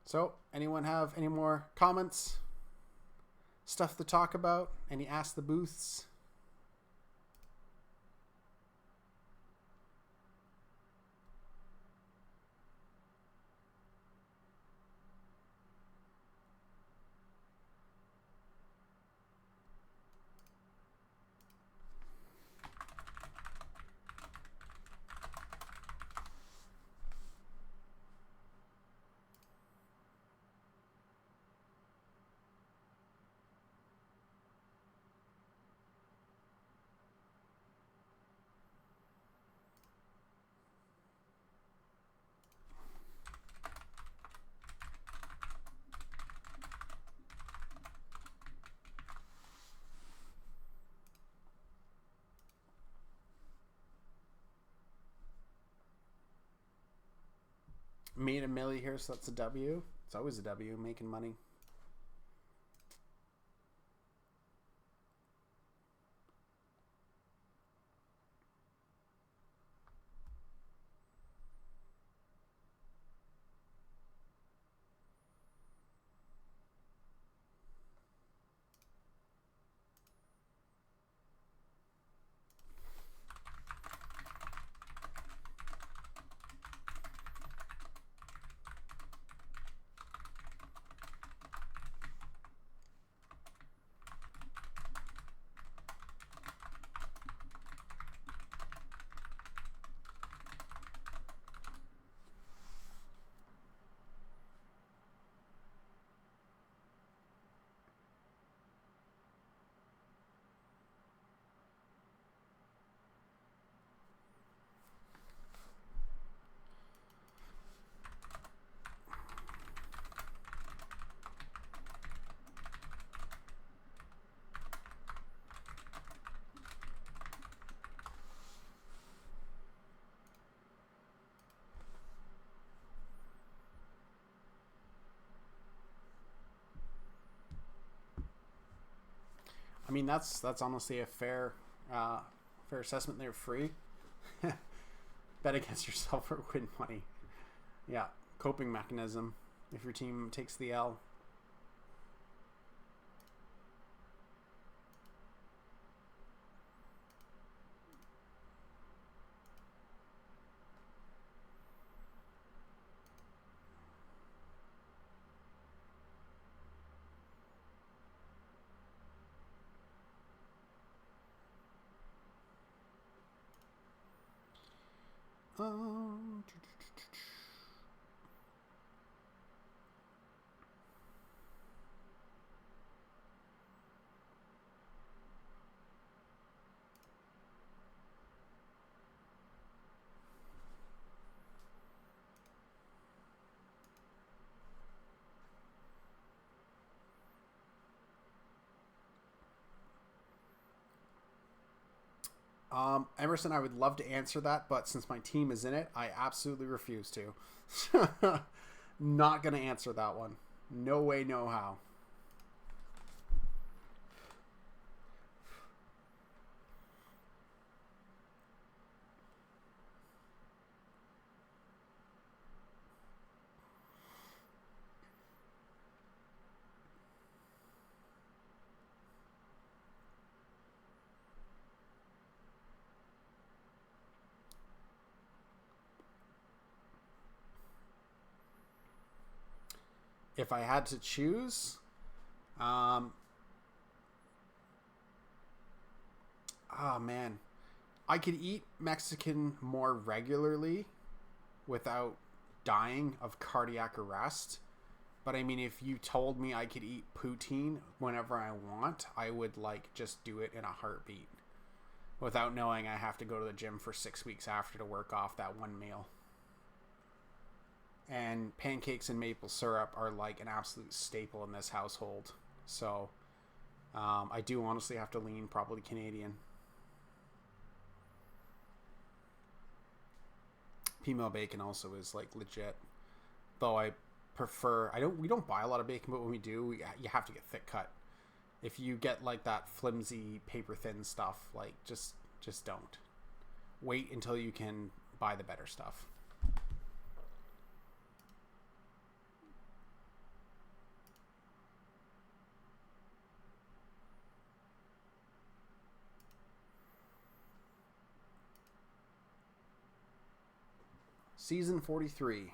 So, anyone have any more comments? Stuff to talk about? Any Ask the Booths? Made a milli here, so that's a W. It's always a W, making money. I mean, that's honestly a fair assessment. They're free. Bet against yourself or win money. Yeah, coping mechanism if your team takes the L. Emerson, I would love to answer that, but since my team is in it, I absolutely refuse to. Not going to answer that one. No way, no how. If I had to choose, oh man, I could eat Mexican more regularly without dying of cardiac arrest. But I mean, if you told me I could eat poutine whenever I want, I would like just do it in a heartbeat without knowing I have to go to the gym for 6 weeks after to work off that one meal. And pancakes and maple syrup are like an absolute staple in this household. So I do honestly have to lean probably Canadian. Female bacon also is like legit. Though I prefer, we don't buy a lot of bacon, but when we do, you have to get thick cut. If you get like that flimsy paper thin stuff, like just don't. Wait until you can buy the better stuff. Season 43.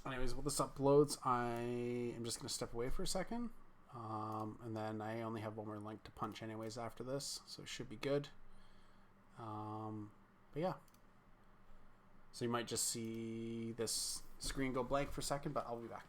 Anyways, while this uploads, I am just going to step away for a second. And then I only have one more link to punch anyways after this, so it should be good. But yeah. So you might just see this screen go blank for a second, but I'll be back.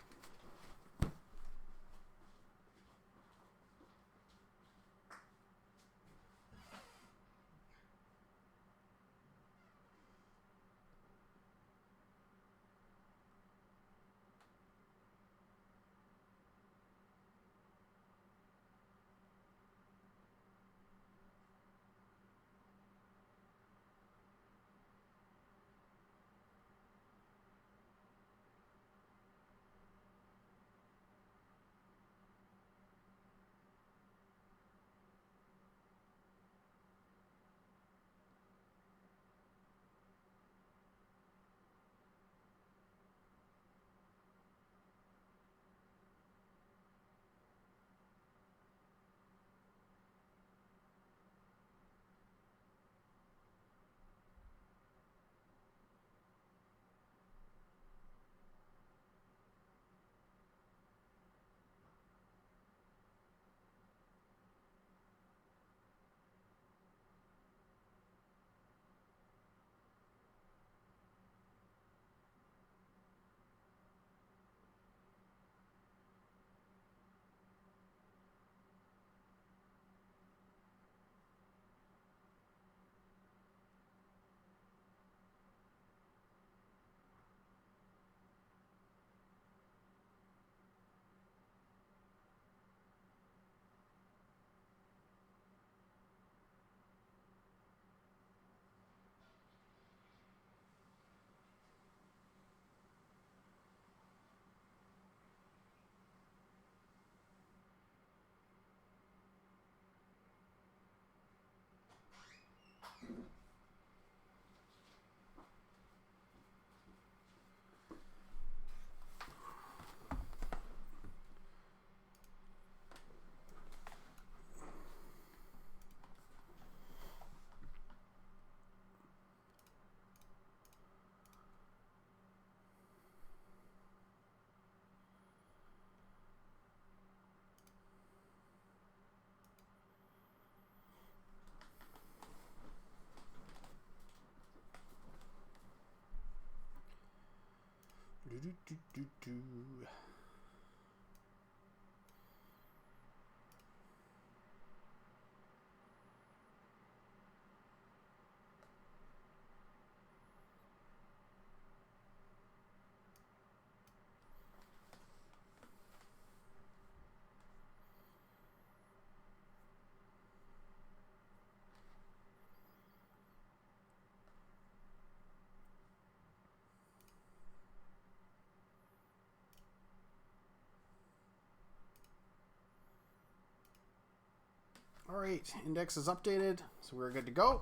All right, index is updated, so we're good to go.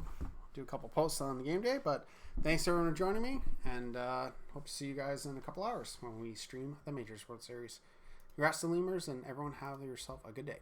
Do a couple posts on the game day, but thanks everyone for joining me, and hope to see you guys in a couple hours when we stream the Majors World Series. Congrats to Lemurs, and everyone have yourself a good day.